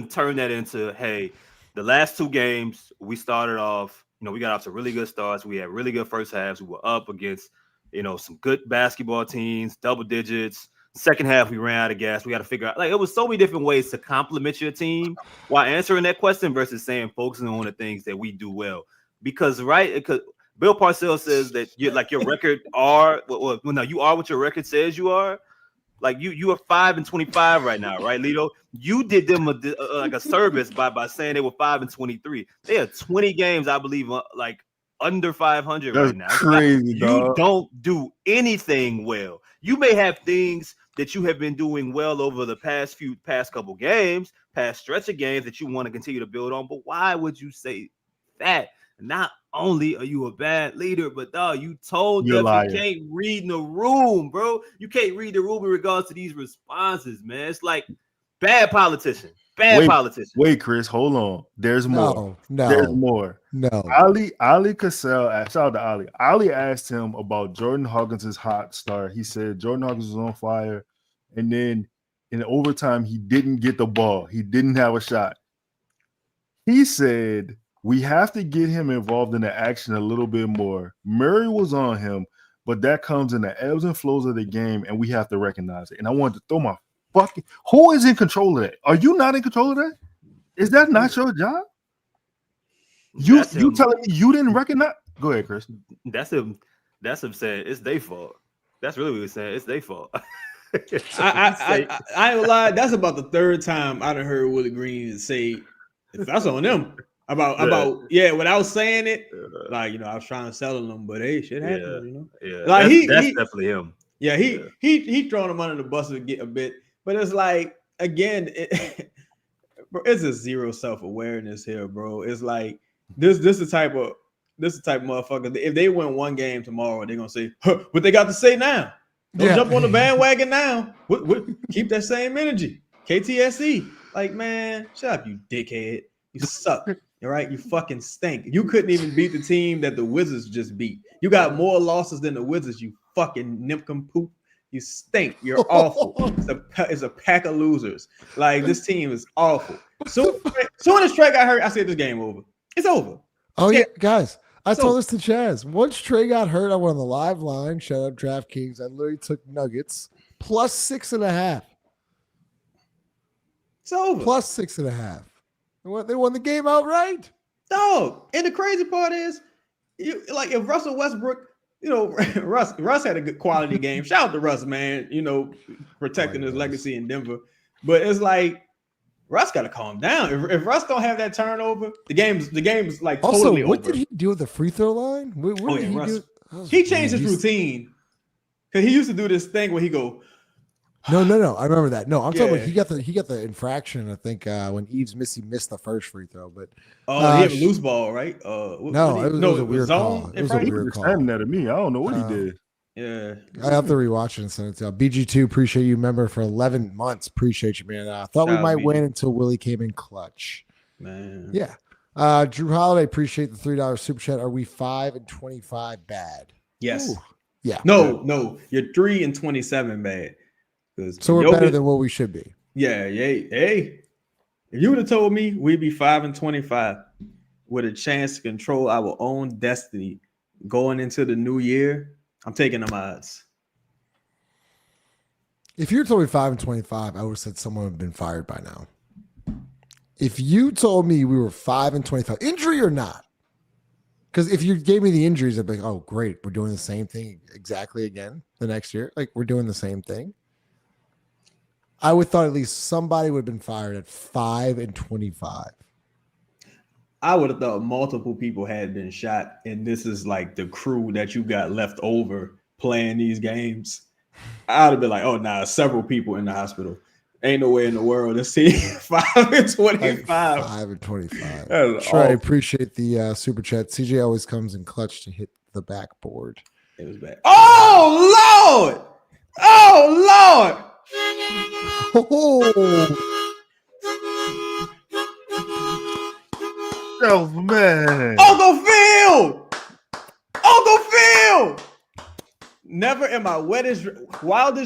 turned that into, hey, the last 2 games we started off, we got off to really good starts. We had really good first halves. We were up against, some good basketball teams, double digits. Second half, we ran out of gas. We got to figure out, it was so many different ways to compliment your team while answering that question versus saying focusing on the things that we do well. Because Bill Parcells says that you record are you are what your record says you are. Like you are 5-25 right now, right, Lito? You did them a service by saying they were 5-23. They are 20 games, I believe, under 500 right now. Crazy, dog. You don't do anything well. You may have things that you have been doing well over the past couple games, past stretch of games that you want to continue to build on. But why would you say that? Not only are you a bad leader, but dog, you told them you can't read the room, bro. You can't read the room in regards to these responses, man. It's like bad politician. Politician. Wait, Chris, hold on. There's more. No. There's more. No. Ali Cassell, shout out to Ali. Ali asked him about Jordan Hawkins' hot start. He said Jordan Hawkins was on fire, and then in overtime, he didn't get the ball. He didn't have a shot. He said, we have to get him involved in the action a little bit more. Murray was on him, but that comes in the ebbs and flows of the game, and we have to recognize it. And I wanted to throw my fucking – who is in control of that? Are you not in control of that? Is that not your job? You telling me you didn't recognize – go ahead, Chris. That's him saying it's their fault. That's really what he's saying. It's their fault. I ain't gonna lie. That's about the 3rd time I done heard Willie Green say that's on them. Without saying it, I was trying to settle them, but hey, shit happens, Yeah, that's definitely him. Yeah, he throwing them under the bus a bit, but it's like again, it's a zero self-awareness here, bro. It's like this the type of motherfucker. If they win one game tomorrow, they're gonna say, what they got to say now? Don't jump on the bandwagon now. What, keep that same energy. KTSE, like man, shut up, you dickhead. You suck. All right, you fucking stink. You couldn't even beat the team that the Wizards just beat. You got more losses than the Wizards. You fucking nincompoop. You stink. You're awful. It's a pack of losers. Like this team is awful. Soon as Trey got hurt, I said this game over. It's over. Oh yeah, guys. I told this to Chaz. Once Trey got hurt, I went on the live line. Shout out DraftKings. I literally took Nuggets plus 6.5. It's over. Plus 6.5. They won the game outright. Dog. And the crazy part is, if Russell Westbrook, Russ had a good quality game. Shout out to Russ, man. Protecting his legacy in Denver. But it's like Russ got to calm down. If Russ don't have that turnover, the game's like totally over. What did he do with the free throw line? What did he do? He changed his routine because he used to do this thing where he go. No. I remember that. No, I'm talking about he got the infraction. I think when Yves missed the first free throw, but he had a loose ball, right? It was a weird call. It was a weird call. That at me. I don't know what he did. Yeah, I have to rewatch it and send it to you. BG2, appreciate you, member for 11 months. Appreciate you, man. I thought we might win until Willie came in clutch. Man, yeah. Drew Holiday, appreciate the $3 super chat. Are we 5-25 bad? Yes. Ooh. Yeah. No, you're 3-27 bad. So we're better than what we should be. Yeah. Hey, if you would have told me we'd be 5-25 with a chance to control our own destiny going into the new year, I'm taking them odds. If you told me 5-25, I would have said someone would have been fired by now. If you told me we were 5-25, injury or not, Because if you gave me the injuries, I'd be like, oh, great. We're doing the same thing exactly again the next year. Like, we're doing the same thing. I would thought at least somebody would have been fired at 5-25. I would have thought multiple people had been shot, and this is like the crew that you got left over playing these games. I would have been like, oh, nah, several people in the hospital. Ain't no way in the world to see 5-25. 5-25. Sure, I appreciate the super chat. CJ always comes in clutch to hit the backboard. It was bad. Oh, Lord! Oh, Lord! Oh man, Uncle Phil! Never in my wildest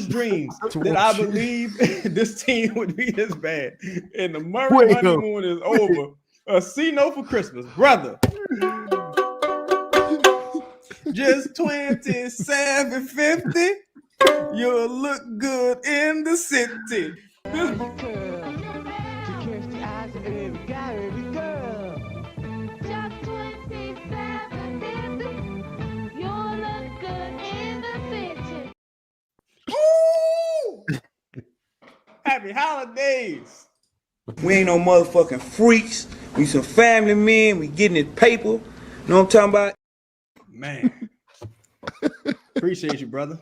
dreams did I believe this team would be this bad. And the Murray honeymoon is over. A C-note for Christmas, brother. Just 27.50. You'll look good in the city. Happy holidays. We ain't no motherfucking freaks. We some family men. We getting it paper. You know what I'm talking about? Man. Appreciate you, brother.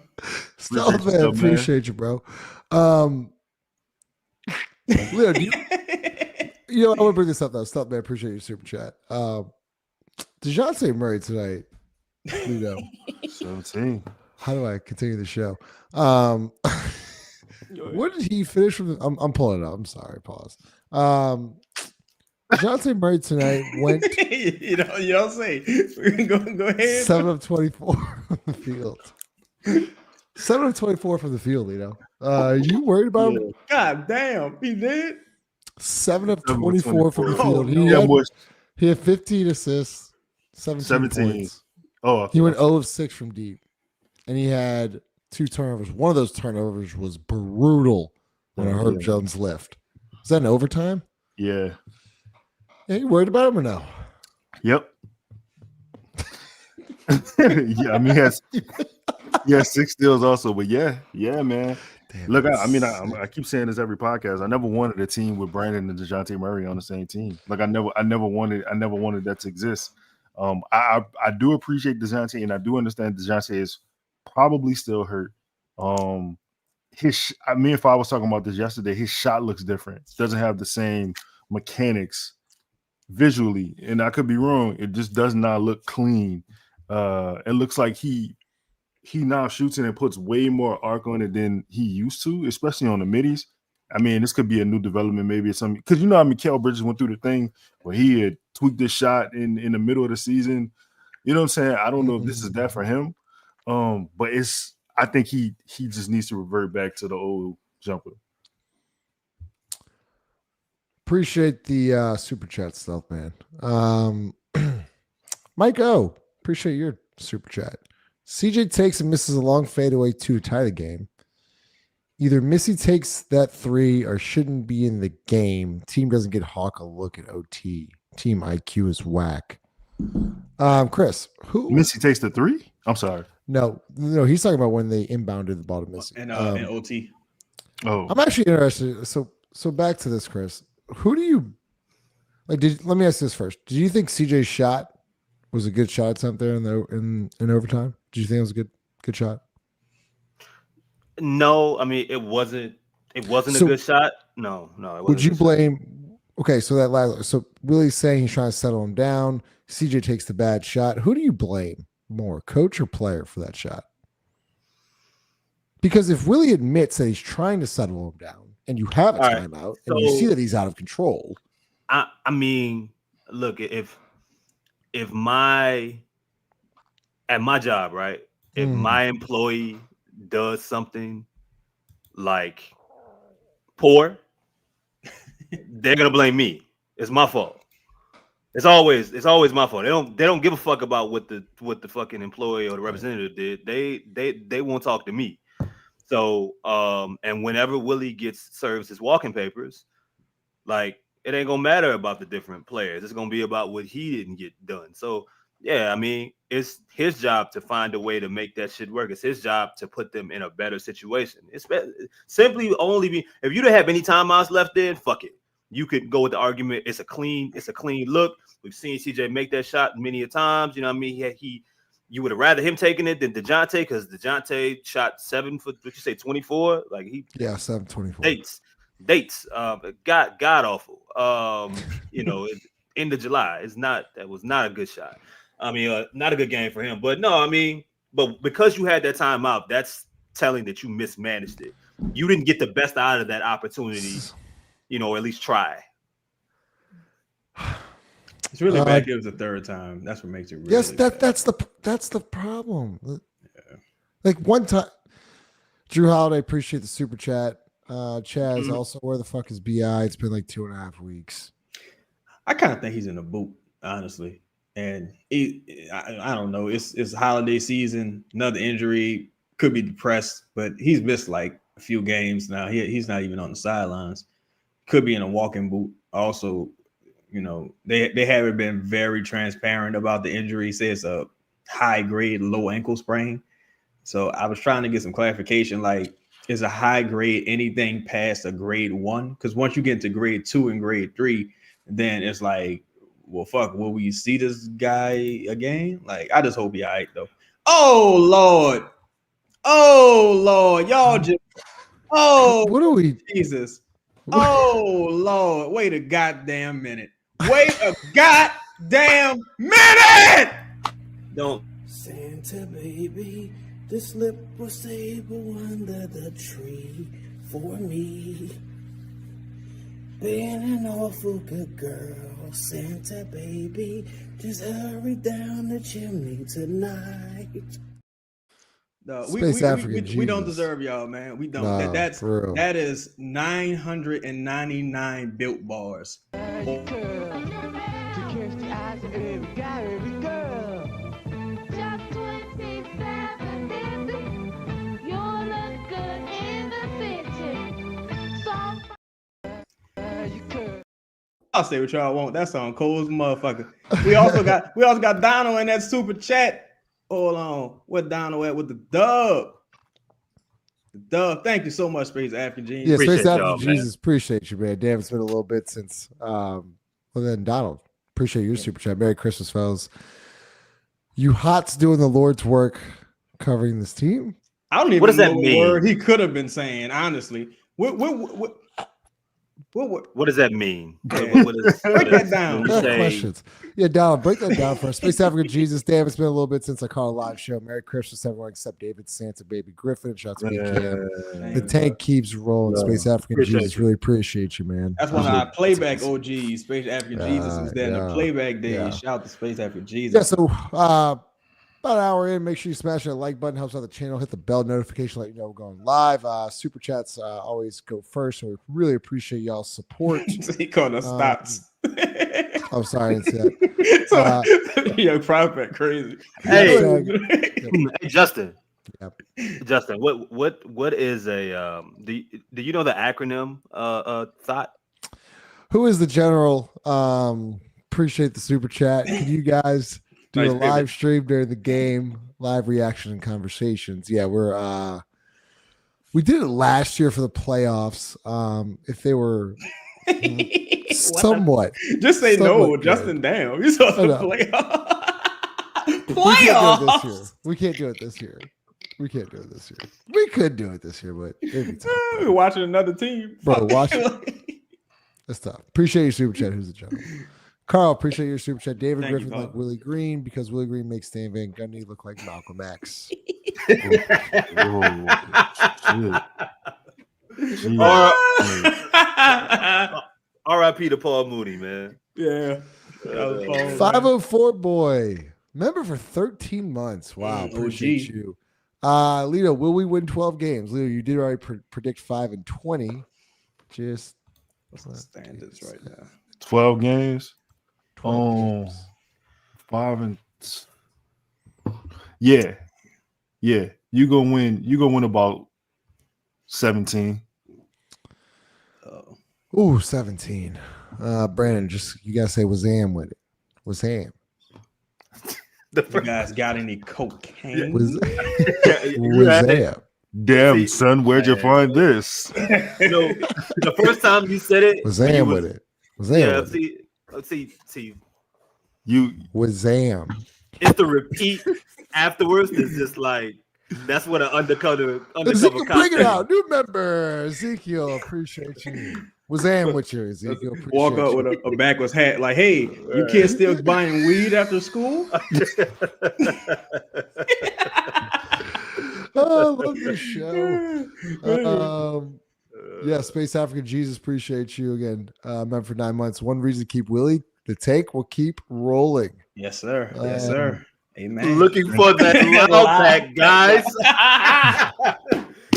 Stealth man, appreciate you, bro. Leo, you know, I want to bring this up though. Stealth man, appreciate your super chat. DeJounte Murray tonight. You know, 17. How do I continue the show? What did he finish from? I'm pulling it up. I'm sorry. Pause. DeJounte Murray tonight went. you don't say. Go ahead. 7 of 24 from the field. 7 of 24 from the field. You know. You worried about him? God damn, he did. 7 of 24 from the field. He had 15 assists, 17 points. Oh, he went 0 of 6 from deep, and he had 2 turnovers. One of those turnovers was brutal on a Herb Jones lift. Was that an overtime? Yeah. Yeah, you worried about him or no? Yep. Yeah, I mean, he has 6 steals also, but yeah, man. Damn, look, I keep saying this every podcast. I never wanted a team with Brandon and DeJounte Murray on the same team. Like I never wanted that to exist. I do appreciate DeJounte, and I do understand DeJounte is probably still hurt. Me and Fa was talking about this yesterday. His shot looks different. Doesn't have the same mechanics visually, and I could be wrong. It just does not look clean. It looks like he now shoots and puts way more arc on it than he used to, especially on the middies. I mean, this could be a new development, maybe it's something because how Mikal Bridges went through the thing where he had tweaked his shot in the middle of the season. You know what I'm saying? I don't know if this is that for him. But I think he just needs to revert back to the old jumper. Appreciate the super chat stuff, man. Mike O, appreciate your super chat. CJ takes and misses a long fadeaway to tie the game. Either Missy takes that 3 or shouldn't be in the game. Team doesn't get Hawk a look at OT. Team IQ is whack. Chris, who Missy takes the 3? I'm sorry. No, he's talking about when they inbounded the ball to Missy. And OT. Oh. I'm actually interested. So back to this, Chris. Who do you like? Let me ask this first. Did you think CJ's shot was a good shot attempt there in overtime? Did you think it was a good shot? No, I mean it wasn't a good shot. No, it wasn't. Would you blame? Okay, so Willie's saying he's trying to settle him down. CJ takes the bad shot. Who do you blame more, coach or player, for that shot? Because if Willie admits that he's trying to settle him down, and you have a timeout, and you see that he's out of control, I mean, look, if my job, right? If my employee does something like poor, they're gonna blame me. It's my fault. It's always my fault. They don't give a fuck about what the fucking employee or the representative did. They won't talk to me. So and whenever Willie serves his walking papers, like it ain't gonna matter about the different players. It's gonna be about what he didn't get done. So Yeah, I mean, it's his job to find a way to make that shit work. It's his job to put them in a better situation. It's simply only be if you don't have any timeouts left, then fuck it. You could go with the argument. It's a clean look. We've seen CJ make that shot many a times. You know what I mean? You would have rather him taking it than DeJounte, because DeJounte shot 7 for, what you say, 24? Like 7-24. Dates. God awful. End of July. That was not a good shot. I mean, not a good game for him. But no, I mean, but because you had that timeout, that's telling that you mismanaged it. You didn't get the best out of that opportunity, or at least try. It's really bad. It was the third time. That's what makes it really bad. That's the problem. Yeah. Like one time, Drew Holiday, appreciate the super chat. Chaz, also, where the fuck is BI? It's been like 2.5 weeks. I kind of think he's in the boot, honestly. And I don't know. It's holiday season, another injury, could be depressed, but he's missed like a few games now. He's not even on the sidelines. Could be in a walking boot. Also, they haven't been very transparent about the injury. Say it's a high grade low ankle sprain. So I was trying to get some clarification. Like, is a high grade anything past a grade 1? Because once you get to grade 2 and grade 3, then it's like, well, fuck, will we see this guy again? Like, I just hope he all right, though. Oh, Lord. Y'all just, what are we? Jesus. Oh, Lord. Wait a goddamn minute. Wait a goddamn minute. Don't. Santa baby, the slip was able under the tree for me. Being an awful good girl, Santa baby, just hurry down the chimney tonight. No, we don't deserve y'all, man. We don't. No, that is 999 built bars. I'll say what y'all want. That song cold as motherfucker. We also got Donald in that super chat. Hold on. What Donald at with the dub? The dub. Thank you so much, Space African Genius. Yeah, Space African Jesus. Appreciate you, man. Damn, it's been a little bit since then Donald. Appreciate your super chat. Merry Christmas, fellas. You hots doing the Lord's work covering this team? I don't even know what word he could have been saying, honestly. What does that mean? Break that down. Questions. Yeah, Donald, break that down for us. Space African Jesus. Damn, it's been a little bit since I caught a live show. Merry Christmas, everyone except David, Santa, Baby Griffin. Shout out to me, Cam. The tank keeps rolling. Space African Jesus. Really appreciate you, man. That's one of our playback OGs. Space African Jesus was there in the playback days. Yeah. Shout out to Space African Jesus. Yeah, so about an hour in, make sure you smash that like button, helps out the channel, hit the bell notification, let you know we're going live. Super chats always go first, so we really appreciate y'all's support. He called us stops. I'm sorry, yo, Prophet crazy. Hey, Justin. Yep. Justin, what is a do you know the acronym thought? Who is the general? Appreciate the super chat. Can you guys do a live stream during the game, live reaction and conversations? Yeah, we did it last year for the playoffs. If they were somewhat, just say no, good. Justin. Damn, you saw the playoffs. We can't do it this year. We could do it this year, but it'd be tough. We're watching another team, bro. That's tough. Appreciate your super chat. Who's the general? Carl, appreciate your super chat. David Griffin like Willie Green because Willie Green makes Stan Van Gundy look like Malcolm X. R.I.P. to Paul Mooney, man. Yeah. 504 boy. Member for 13 months. Wow. Appreciate you. Lito, will we win 12 games? Lito, you did already predict 5 and 20. Just what's the standards right now? 12 games. 12 games. 5 and yeah. You gonna win about 17. Ooh, 17. Brandon, just you gotta say Wazam with it. Wazam. You guys got any cocaine? Damn, son, where'd you find this? The first time you said it, Wazam with it. See. You Wazam. It's the repeat afterwards. It's just like that's what an undercover Ezekiel, bring it out. New member Ezekiel, appreciate you. Wazam with you, Ezekiel. Walk up with a backwards hat, like, "Hey, you kids still buying weed after school?" Oh, I love this show. Yeah, Space Africa Jesus, appreciate you again. Member for 9 months. One reason to keep Willie. The take will keep rolling. Yes, sir. Yes, sir. Amen. Looking for that loud pack, guys.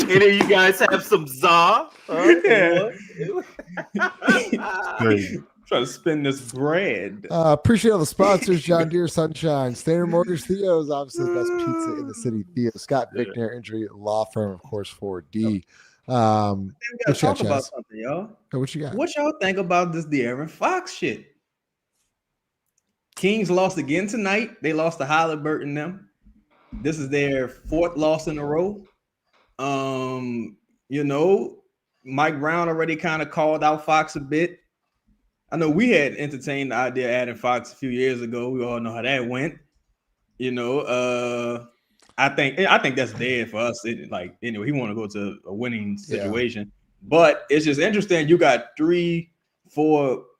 Any of you guys have some za? Trying to spin this bread. Appreciate all the sponsors. John Deere Sunshine, Standard Mortgage, Theo's, obviously the best pizza in the city. Theo, Scott Vicknair Injury Law Firm, of course, 4D. We gotta talk about something, y'all. What you got? What y'all think about this De'Aaron Fox shit? Kings lost again tonight. They lost to Halliburton. Them. This is their 4th loss in a row. Mike Brown already kind of called out Fox a bit. I know we had entertained the idea of adding Fox a few years ago. We all know how that went. I think that's dead for us. He want to go to a winning situation, but it's just interesting. You got 3-4,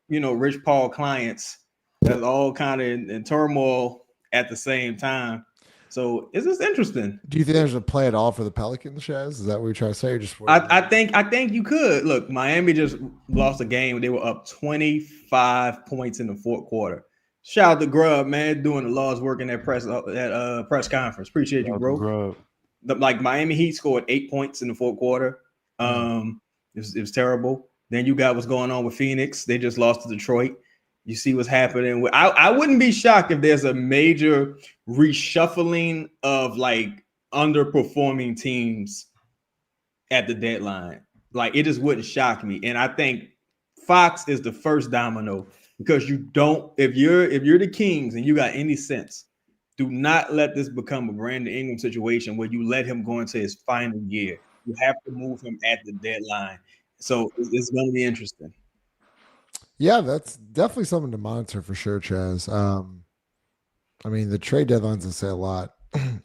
Rich Paul clients that's all kind of in turmoil at the same time. So it's just interesting. Do you think there's a play at all for the Pelicans, Shaz? Is that what you're trying to say? Or just I think you could. Look, Miami just lost a game. They were up 25 points in the 4th quarter. Shout out to Grub, man, doing the Lord's work in that press conference. Appreciate you, bro. Miami Heat scored 8 points in the 4th quarter. It was terrible. Then you got what's going on with Phoenix. They just lost to Detroit. You see what's happening. I wouldn't be shocked if there's a major reshuffling of underperforming teams at the deadline. It just wouldn't shock me. And I think Fox is the first domino because if you're the Kings and you got any sense, do not let this become a Brandon Ingram situation where you let him go into his final year. You have to move him at the deadline. So it's going to be interesting. Yeah, that's definitely something to monitor for sure, Chaz. The trade deadlines will say a lot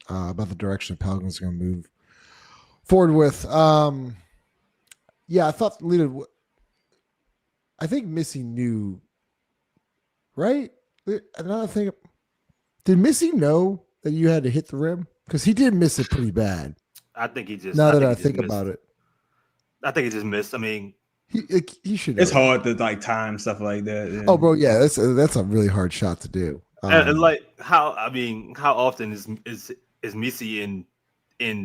about the direction the Pelicans are going to move forward with. I thought I think Missy knew, right? Another thing, did Missy know that you had to hit the rim? Because he did miss it pretty bad. I think he just. Now that I think about it, I think he just missed. He should. It's hard to time stuff like that. Yeah. Oh, bro, yeah, that's a really hard shot to do. And how often is Missy in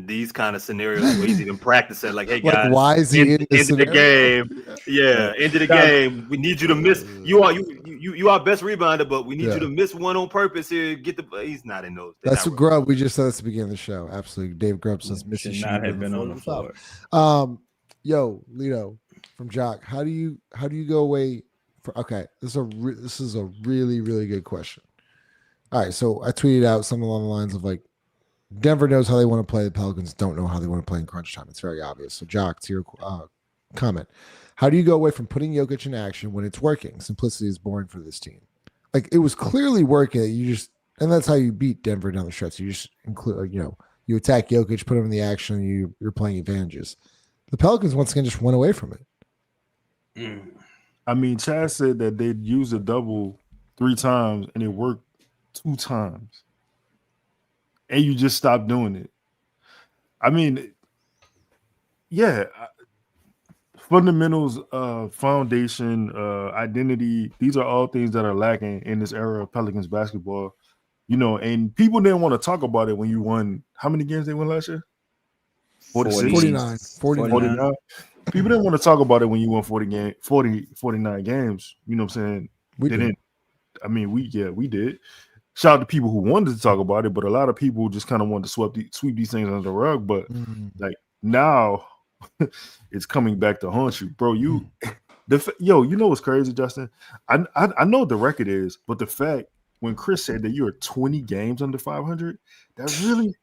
these kind of scienarios where he's even practicing? Hey guys, why is he in the game? Yeah, end of the game. We need you to miss. You are best rebounder, but we need you to miss one on purpose here. He's not in those. That's what Grubb. We just said at the beginning of the show. Absolutely, Dave Grubb says Missy should not have been on the floor. Yo, Lito from Jock, how do you go away? This is a really, really good question. All right, so I tweeted out something along the lines of Denver knows how they want to play. The Pelicans don't know how they want to play in crunch time. It's very obvious. So, Jock, to your comment, how do you go away from putting Jokic in action when it's working? Simplicity is boring for this team. It was clearly working. And that's how you beat Denver down the stretch. You just include, you attack Jokic, put him in the action, and you're playing advantages. The Pelicans once again just went away from it. Chad said that they'd use a double 3 times and it worked 2 times. And you just stopped doing it. Fundamentals, foundation, identity, these are all things that are lacking in this era of Pelicans basketball. And people didn't want to talk about it when you won. How many games they won last year? 49. People didn't want to talk about it when you won 49 games. You know what I'm saying? We did. We did. Shout out to people who wanted to talk about it, but a lot of people just kind of wanted to sweep these things under the rug. But now it's coming back to haunt you, bro. You know what's crazy, Justin? I know what the record is, but the fact when Chris said that you are 20 games under 500, that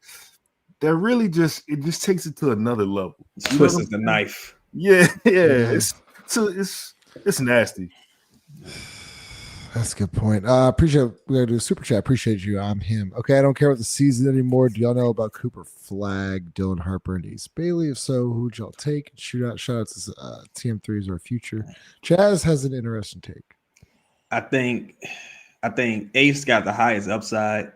really just takes it to another level. Twists the knife. Yeah. It's nasty. That's a good point. Appreciate we gotta do a super chat. Appreciate you. I'm him. Okay, I don't care about the season anymore. Do y'all know about Cooper Flag, Dylan Harper, and Ace Bailey? If so, who'd y'all take? Shout out to TM3 is our future. Chaz has an interesting take. I think Ace got the highest upside,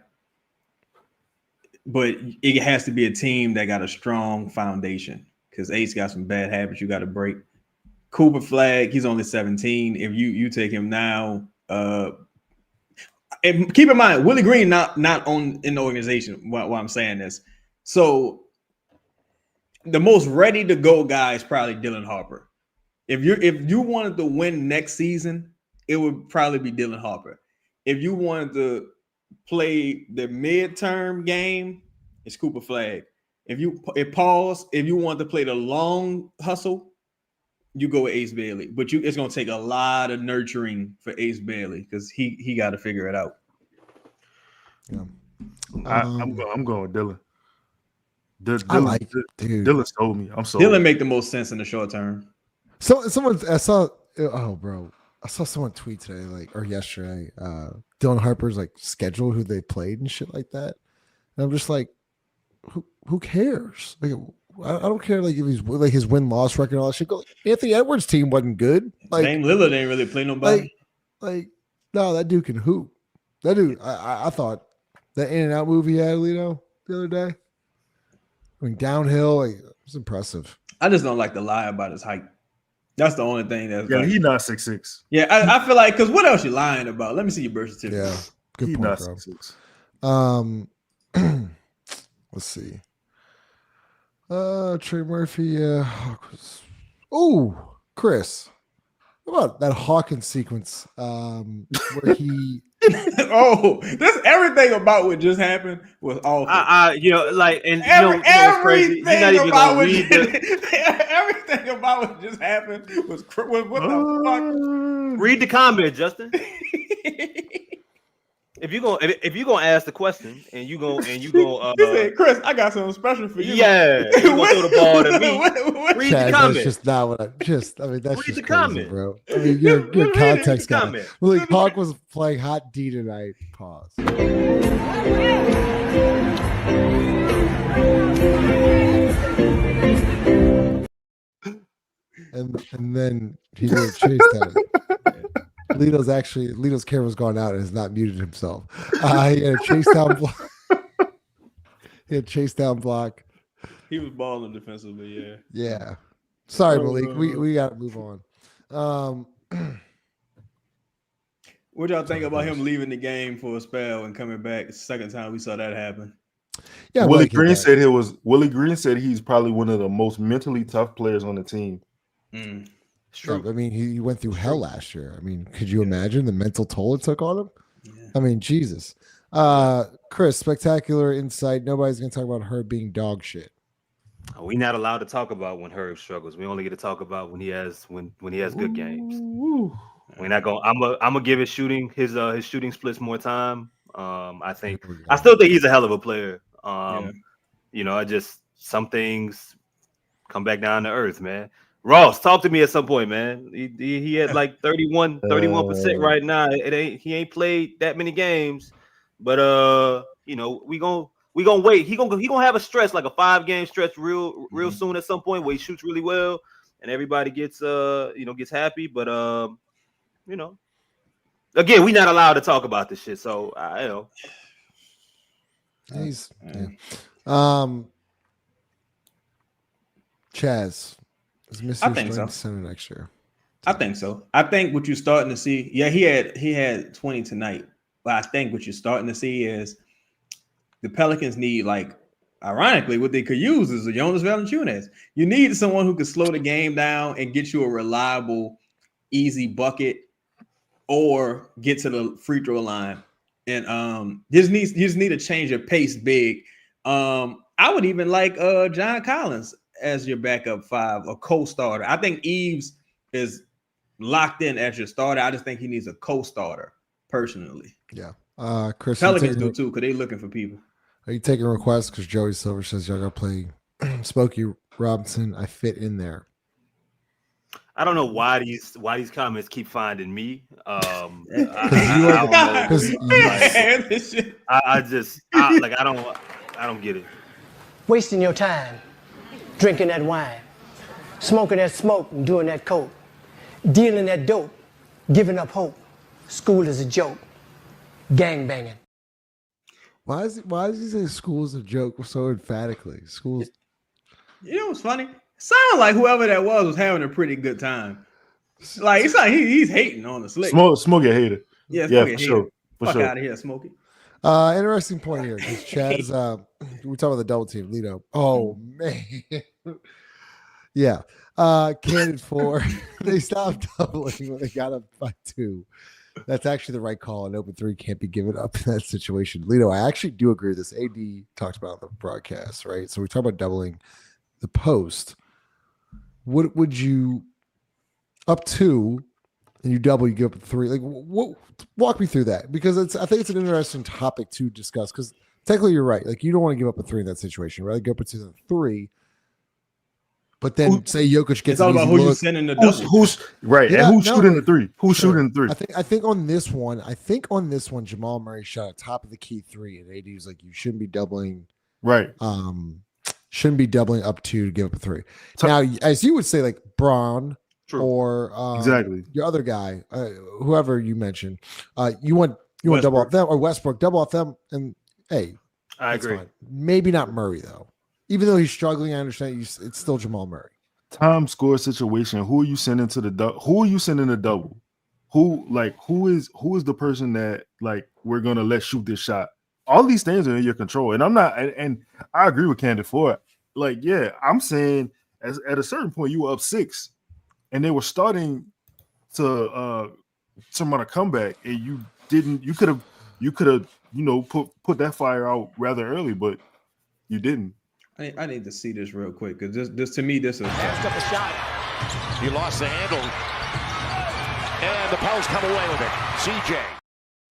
but it has to be a team that got a strong foundation because Ace got some bad habits you got to break. Cooper Flag, he's only 17. If you take him now, and keep in mind, Willie Green not in the organization while I'm saying this. So the most ready to go guy is probably Dylan Harper. If you wanted to win next season, it would probably be Dylan Harper. If you wanted to play the midterm game, it's Cooper Flag. If you want to play the long hustle, you go with Ace Bailey. But it's gonna take a lot of nurturing for Ace Bailey because he got to figure it out. Yeah. I'm going with Dylan. Dude. Dylan told me. I'm so Dylan make the most sense in the short term. So I saw someone tweet today, or yesterday, Dylan Harper's schedule who they played and shit like that. And I'm just like, who cares? I don't care if he's his win-loss record and all that shit. Anthony Edwards' team wasn't good. Dame Lillard ain't really play nobody. No, that dude can hoop. That dude, I thought that In-N-Out movie he had, Lito, the other day. I mean, downhill, it was impressive. I just don't like to lie about his height. That's the only thing that's he's not 6'6". Yeah, I feel like because what else you lying about? Let me see your birth certificate. Yeah, good he's point, not bro. 6'6". Let's see. Trey Murphy. Oh, Chris. What about that Hawkins sequence where he? This everything about what just happened was awful. Everything about what everything about what just happened was what the fuck? Read the comment, Justin. If you gonna ask the question and you go said, Chris, I got something special for you. Yeah, you gonna throw the ball to me. Read the comment. That's just not what that's read just the crazy, comment, bro. I mean, you're context guy. comment. Well, Hawk was playing Hot D tonight. Pause. And then he did chase down. Lito's camera's gone out and has not muted himself. He had a chase down block. He was balling defensively, yeah. Yeah. Sorry, Malik. We gotta move on. What y'all think about him leaving the game for a spell and coming back? It's the second time we saw that happen. Yeah, Willie Green said he's probably one of the most mentally tough players on the team. It's true. I mean, he went through hell last year. I mean, could you imagine the mental toll it took on him? Yeah. I mean, Jesus. Chris, spectacular insight. Nobody's gonna talk about Herb being dog shit. We're not allowed to talk about when Herb struggles. We only get to talk about when he has good games. We're not going. I'm gonna give his shooting splits more time. I still think he's a hell of a player. Some things come back down to earth, man. Ross, talk to me at some point, man. He had 31% right now. He ain't played that many games, but we gonna wait. He gonna have a stretch, like a 5-game stretch real soon at some point where he shoots really well and everybody gets happy. But again, we're not allowed to talk about this shit. So Chaz. I think so. Center next year. I think so. I think what you're starting to see, he had 20 tonight, but I think what you're starting to see is the Pelicans need, ironically, what they could use is a Jonas Valanciunas. You need someone who could slow the game down and get you a reliable, easy bucket, or get to the free throw line. And just need a change of pace big. I would even like John Collins as your backup 5, a co-starter. I think Eves is locked in as your starter. I just think he needs a co-starter personally. Yeah. Chris, Pelicans do too, because they looking for people. Are you taking requests? Because Joey Silver says y'all gotta play Smokey Robinson. I fit in there. I don't know why these comments keep finding me. I don't get it. Wasting your time, drinking that wine, smoking that smoke and doing that coke, dealing that dope, giving up hope. School is a joke, gang banging. Why does he say school is a joke so emphatically? Schools. You know what's funny? Sounded like whoever that was having a pretty good time. Like it's like he's hating on the slick. Smokey a hater. Yeah, for sure. Fuck out of here, Smokey. Interesting point here because Chaz. We're talking about the double team. Lido. Oh man. Yeah. Candid 4. They stopped doubling when they got up by 2. That's actually the right call. An open 3 can't be given up in that situation. Lido, I actually do agree with this. AD talked about the broadcast, right? So we talk about doubling the post. What would you up 2 and you double, you give up 3? Like, walk me through that because I think it's an interesting topic to discuss because technically you're right. Like, you don't want to give up a 3 in that situation. You'd rather go up to 3. But then say Jokic gets it's all about who you sending the double. Who's right? Yeah, and who's shooting the 3? Who's shooting the 3? I think on this one, Jamal Murray shot a top of the key 3, and AD was like, "You shouldn't be doubling." Right. Shouldn't be doubling up 2 to give up a 3. Now, as you would say, like Braun or exactly your other guy, whoever you mentioned, you want double off them or Westbrook, double off them, and hey, I agree. Fine. Maybe not Murray though. Even though he's struggling, I understand it's still Jamal Murray. Time score situation. Who are you sending to the double? Who are you sending the double? Who is the person that like we're gonna let shoot this shot? All these things are in your control, and I'm not. And I agree with Candid 4. Like, yeah, I'm saying at a certain point you were up 6, and they were starting to run a comeback, and you didn't. You could have put that fire out rather early, but you didn't. I need to see this real quick because this to me this is passed up a shot. He lost the handle, and the post come away with it. CJ.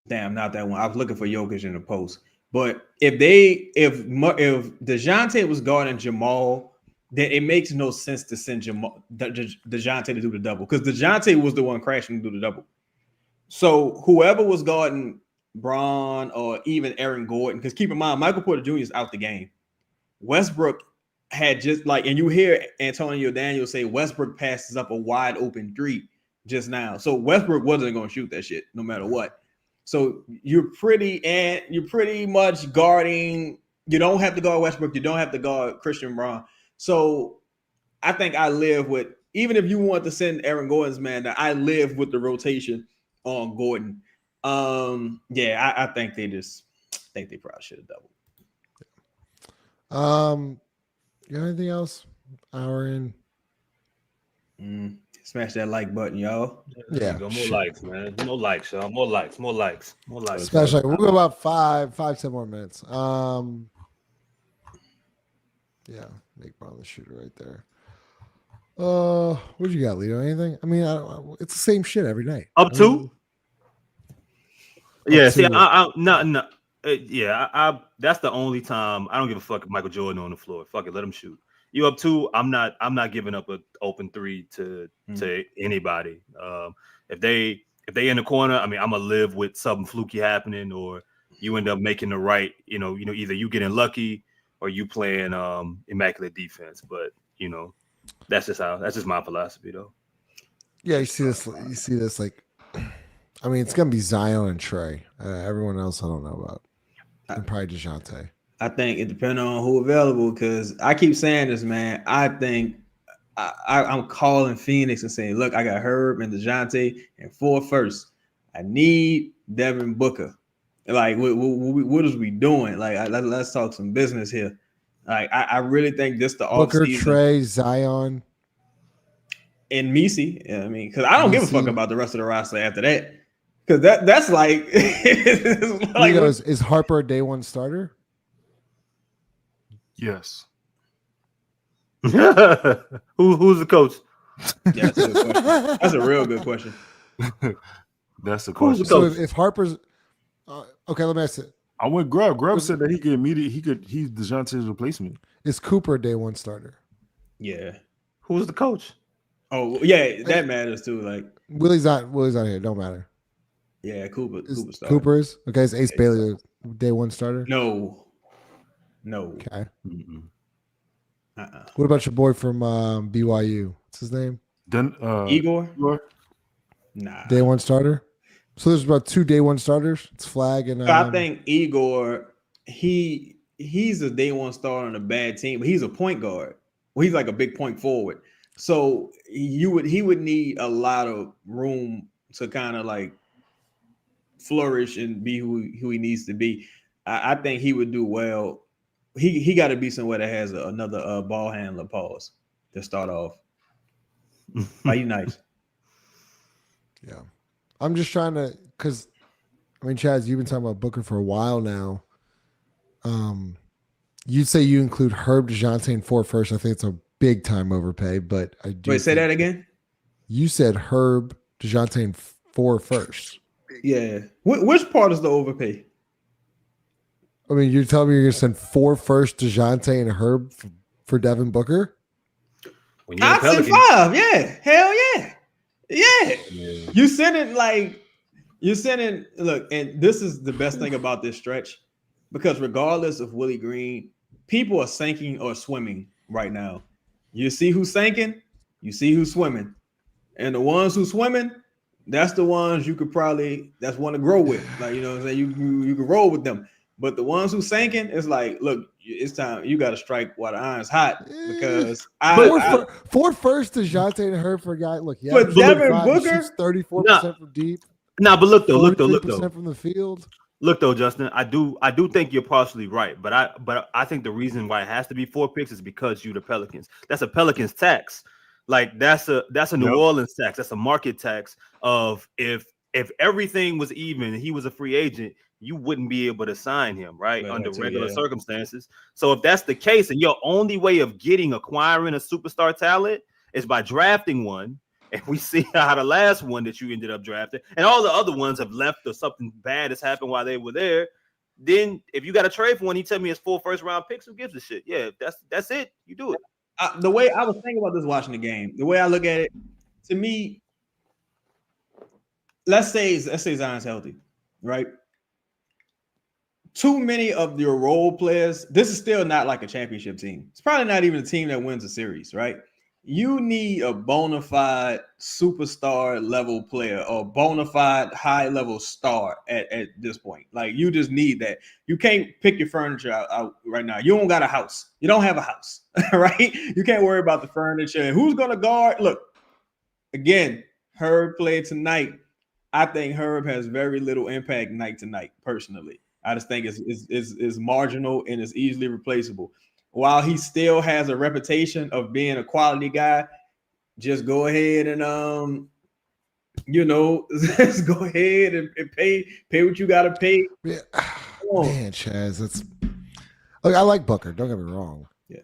Damn, not that one. I was looking for Jokic in the post, but if DeJounte was guarding Jamal, then it makes no sense to send DeJounte to do the double because DeJounte was the one crashing to do the double. So whoever was guarding Braun or even Aaron Gordon, because keep in mind Michael Porter Jr. is out the game. Westbrook had just and you hear Antonio Daniels say Westbrook passes up a wide open 3 just now. So Westbrook wasn't going to shoot that shit no matter what. So you're pretty much guarding. You don't have to guard Westbrook. You don't have to guard Christian Braun. So I think I live with, even if you want to send Aaron Gordon's man, that I live with the rotation on Gordon. I think they probably should have doubled. You got anything else? Hour in. Smash that like button, y'all. Yeah. Go more likes, man. More likes, y'all. More likes. Smash like. We'll go about 5-10 more minutes. Yeah, Nick Brown, the shooter right there. What you got, Lito? Anything? I mean, it's the same shit every night. Up 2? Yeah. See, no. Yeah, that's the only time I don't give a fuck if Michael Jordan on the floor. Fuck it, let him shoot. You up 2? I'm not giving up an open 3 to anybody. If they in the corner, I mean, I'm gonna live with something fluky happening, or you end up making the right. Either you getting lucky or you playing immaculate defense. But that's just my philosophy, though. Yeah, you see this like. I mean, it's gonna be Zion and Trey. Everyone else, I don't know about. And probably DeJounte. I think it depends on who available because I keep saying this, man. I think I'm calling Phoenix and saying, look, I got Herb and DeJounte and 4 first. I need Devin Booker. Like, what is we doing? Like, let's talk some business here. Like, I really think this the Booker, offseason. Trey, Zion, and Messi. I mean, because I don't give a fuck about the rest of the roster after that. Because that's like, is Harper a day 1 starter? Yes. Who's the coach? Yeah, that's a good question. That's a real good question. That's the question. So if Harper's, Okay, let me ask it. I went Grubb. Grubb said that he's DeJounte's replacement. Is Cooper a day one starter? Yeah. Who's the coach? Oh yeah, that matters too. Like Willie's not here. Don't matter. Yeah, Cooper starter. Cooper is okay. Is Ace Bailey a day one starter? No. Okay. Mm-mm. What about your boy from BYU? What's his name? Igor? Nah. Day one starter. So there's about 2 day one starters. It's Flag and I think Igor, he's a day one starter on a bad team, but he's a point guard. Well, he's like a big point forward. So he would need a lot of room to kind of like flourish and be who he needs to be. I think he would do well. He got to be somewhere that has another ball handler pause to start off. Are you nice? Yeah. I'm just trying to, because, I mean, Chaz, you've been talking about Booker for a while now. You'd say you include Herb, DeJounte, and 4 first. I think it's a big time overpay, but I do. Wait, say that again? You said Herb, DeJounte, and 4 first. Yeah. Which part is the overpay? I mean, you're telling me you're going to send 4 first, DeJounte, and Herb for Devin Booker? I said 5. Yeah. Hell yeah. Yeah. You sending look, and this is the best thing about this stretch, because regardless of Willie Green, people are sinking or swimming right now. You see who's sinking, you see who's swimming. And the ones who swimming, that's the ones you could probably want to grow with. Like, you know what I'm saying? You can roll with them. But the ones who sinking, it's like, look, it's time. You got to strike while the iron's hot, because 4 first, DeJounte, and Herb for a guy. Look, yeah, but Devin Booker, 34% from deep. Nah, but look though, from the field. Look though, Justin, I do think you're partially right, but I think the reason why it has to be 4 picks is because you the Pelicans. That's a Pelicans tax. Like that's a New Orleans tax. That's a market tax of if everything was even and he was a free agent, you wouldn't be able to sign him, right? Under regular circumstances. So if that's the case, and your only way of acquiring a superstar talent is by drafting one, and we see how the last one that you ended up drafting, and all the other ones have left or something bad has happened while they were there, then if you got to trade for one, he tell me it's 4 first round picks, who gives a shit? Yeah, that's it. You do it. The way I was thinking about this watching the game, the way I look at it, to me, let's say Zion's healthy, right? Too many of your role players, this is still not like a championship team. It's probably not even a team that wins a series, right? You need a bona fide superstar level player or bona fide high level star at this point. Like, you just need that. You can't pick your furniture out right now. You don't got a house. You don't have a house, right? You can't worry about the furniture. And who's going to guard? Look, again, Herb played tonight. I think Herb has very little impact night to night, personally. I just think it's marginal and it's easily replaceable. While he still has a reputation of being a quality guy, just go ahead and just go ahead and pay what you got to pay. Yeah. Man, Chaz, look, I like Booker. Don't get me wrong. Yeah.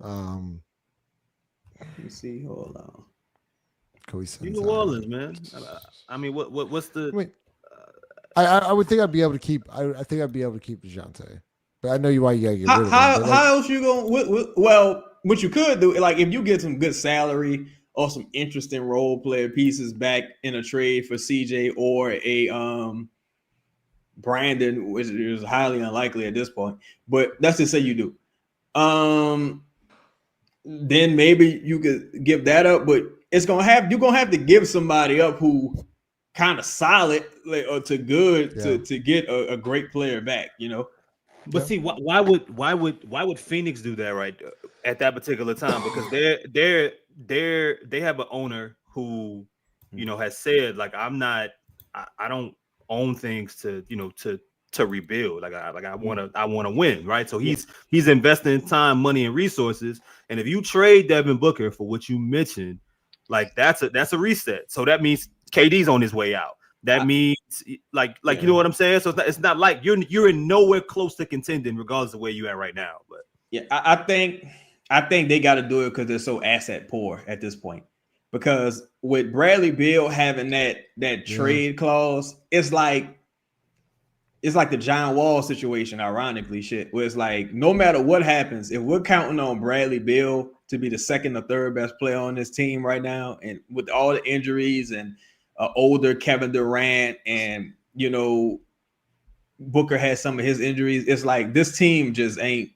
Let me see. Hold on. You New Orleans, man. I mean, what's the? I mean, I would think I'd be able to keep. I think I'd be able to keep DeJounte, but I know why you gotta get rid of him. How else you going? Well, what you could do, like if you get some good salary or some interesting role player pieces back in a trade for CJ or a Brandon, which is highly unlikely at this point. But that's just say you do. Then maybe you could give that up, but you're gonna have to give somebody up who kind of solid or to good to get a great player back, you know. But see, why would Phoenix do that right at that particular time? Because they have an owner who, you know, has said like I don't own things to rebuild. I want to win, right? So he's investing time, money, and resources. And if you trade Devin Booker for what you mentioned, like that's a reset. So that means KD's on his way out. That means you know what I'm saying? So it's not like you're in nowhere close to contending regardless of where you're at right now. But yeah, I think they got to do it because they're so asset poor at this point. Because with Bradley Beal having that trade clause, it's like it's like the John Wall situation, ironically, shit, where it's like no matter what happens, if we're counting on Bradley Beal to be the second or third best player on this team right now, and with all the injuries and older Kevin Durant, and Booker has some of his injuries, it's like this team just ain't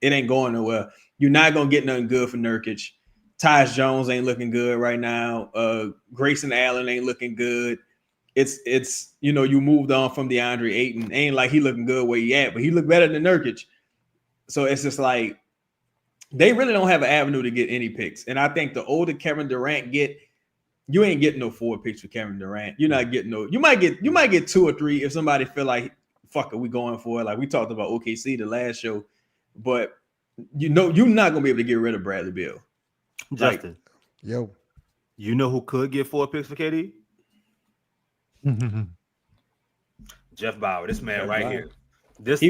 going nowhere. You're not gonna get nothing good for Nurkic. Tyus Jones ain't looking good right now. Grayson Allen ain't looking good. It's you moved on from DeAndre Ayton. Ain't like he looking good where he at, but he looked better than Nurkic. So it's just like they really don't have an avenue to get any picks. And I think the older Kevin Durant you ain't getting no 4 picks for Kevin Durant. You're not getting you might get 2 or 3 if somebody feel like fuck it, we going for it. Like we talked about OKC the last show, but you're not gonna be able to get rid of Bradley Beal. Justin, yo, you know who could get 4 picks for KD? Jeff Bauer, this man right here. This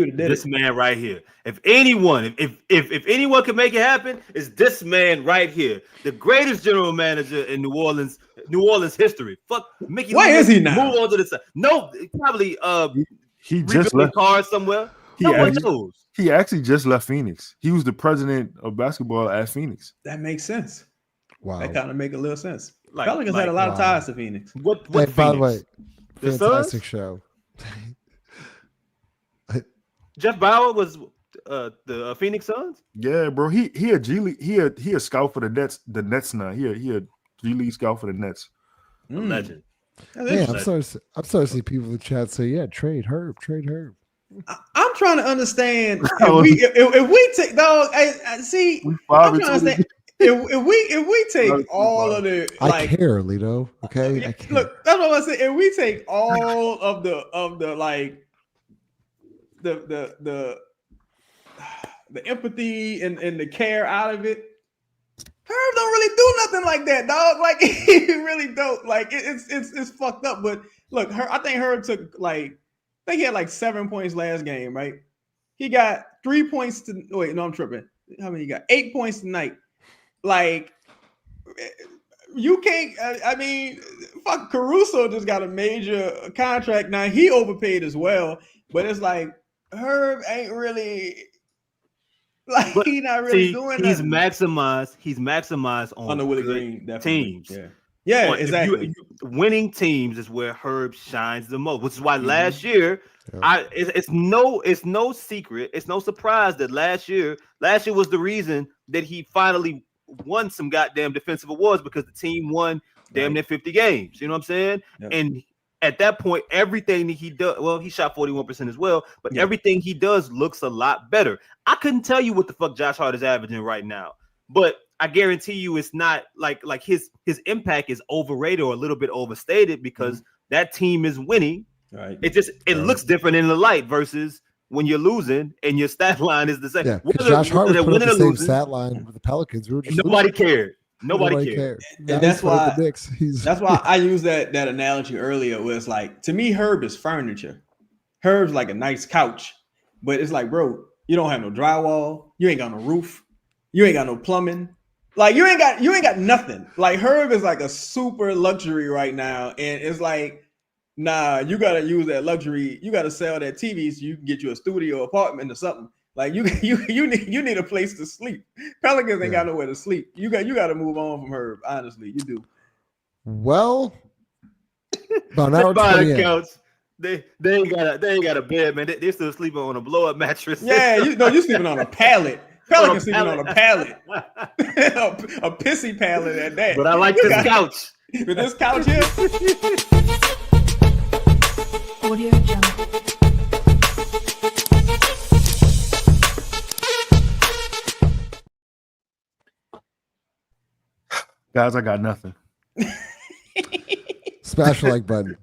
man right here. If anyone can make it happen, it's this man right here. The greatest general manager in New Orleans history. Fuck Mickey. Why is he now? Move on to the side. No, probably he just left cars somewhere. No one knows. He actually just left Phoenix. He was the president of basketball at Phoenix. That makes sense. Wow. That kind of make a little sense. Pelicans had a lot of ties to Phoenix. What by the way, the fantastic Suns? show. Jeff Bauer was the Phoenix Suns. Yeah, bro. He a G League. He a scout for the Nets. The Nets now. He a G League scout for the Nets. Legend. Yeah, I'm sorry to see people in the chat say, "Yeah, trade Herb." I'm trying to understand if we take dog. I see. I'm trying to understand if we take all of the. I care, Lito. Okay, I care. Look, that's what I'm saying. If we take all of the like the empathy and the care out of it, Herb don't really do nothing like that, dog. Like he really don't. Like it's fucked up. But look, I think Herb took I think he had 7 points last game, right? He got 3 points to wait. No, I'm tripping. How many he got? 8 points tonight. Like you can't. I mean, fuck. Caruso just got a major contract now. He overpaid as well, but it's like Herb ain't really. Like he's not really doing. He's maximized. He's maximized on the Willie Green teams. Yeah, exactly. Winning teams is where Herb shines the most, which is why last year, it's no secret, it's no surprise that last year was the reason that he finally won some goddamn defensive awards, because the team won damn near 50 games. You know what I'm saying? Yep. And at that point, everything that he does, well, he shot 41% as well, but everything he does looks a lot better. I couldn't tell you what the fuck Josh Hart is averaging right now, but I guarantee you it's not like his impact is overrated or a little bit overstated, because that team is winning. Right. It looks different in the light versus when you're losing and your stat line is the same. Yeah, because Josh Hart was put up the same stat line with the Pelicans. We were just nobody cared. Nobody cared. And that's why that's why I used that analogy earlier, where it's like, to me, Herb is furniture. Herb's like a nice couch, but it's like, bro, you don't have no drywall, you ain't got no roof, you ain't got no plumbing. Like you ain't got nothing. Like Herb is like a super luxury right now, and it's like, nah, you gotta use that luxury. You gotta sell that TV so you can get you a studio apartment or something. Like you need a place to sleep. Pelicans ain't got nowhere to sleep. You got to move on from Herb. Honestly, you do. Well, about an hour 28. They ain't got a bed, man. They're still sleeping on a blow up mattress. Yeah, you sleeping on a pallet. Pelicans sleeping on a pallet, a pissy pallet at that. But I like this couch. With this couch here. Audio Jungle. Guys, I got nothing. Smash the like button.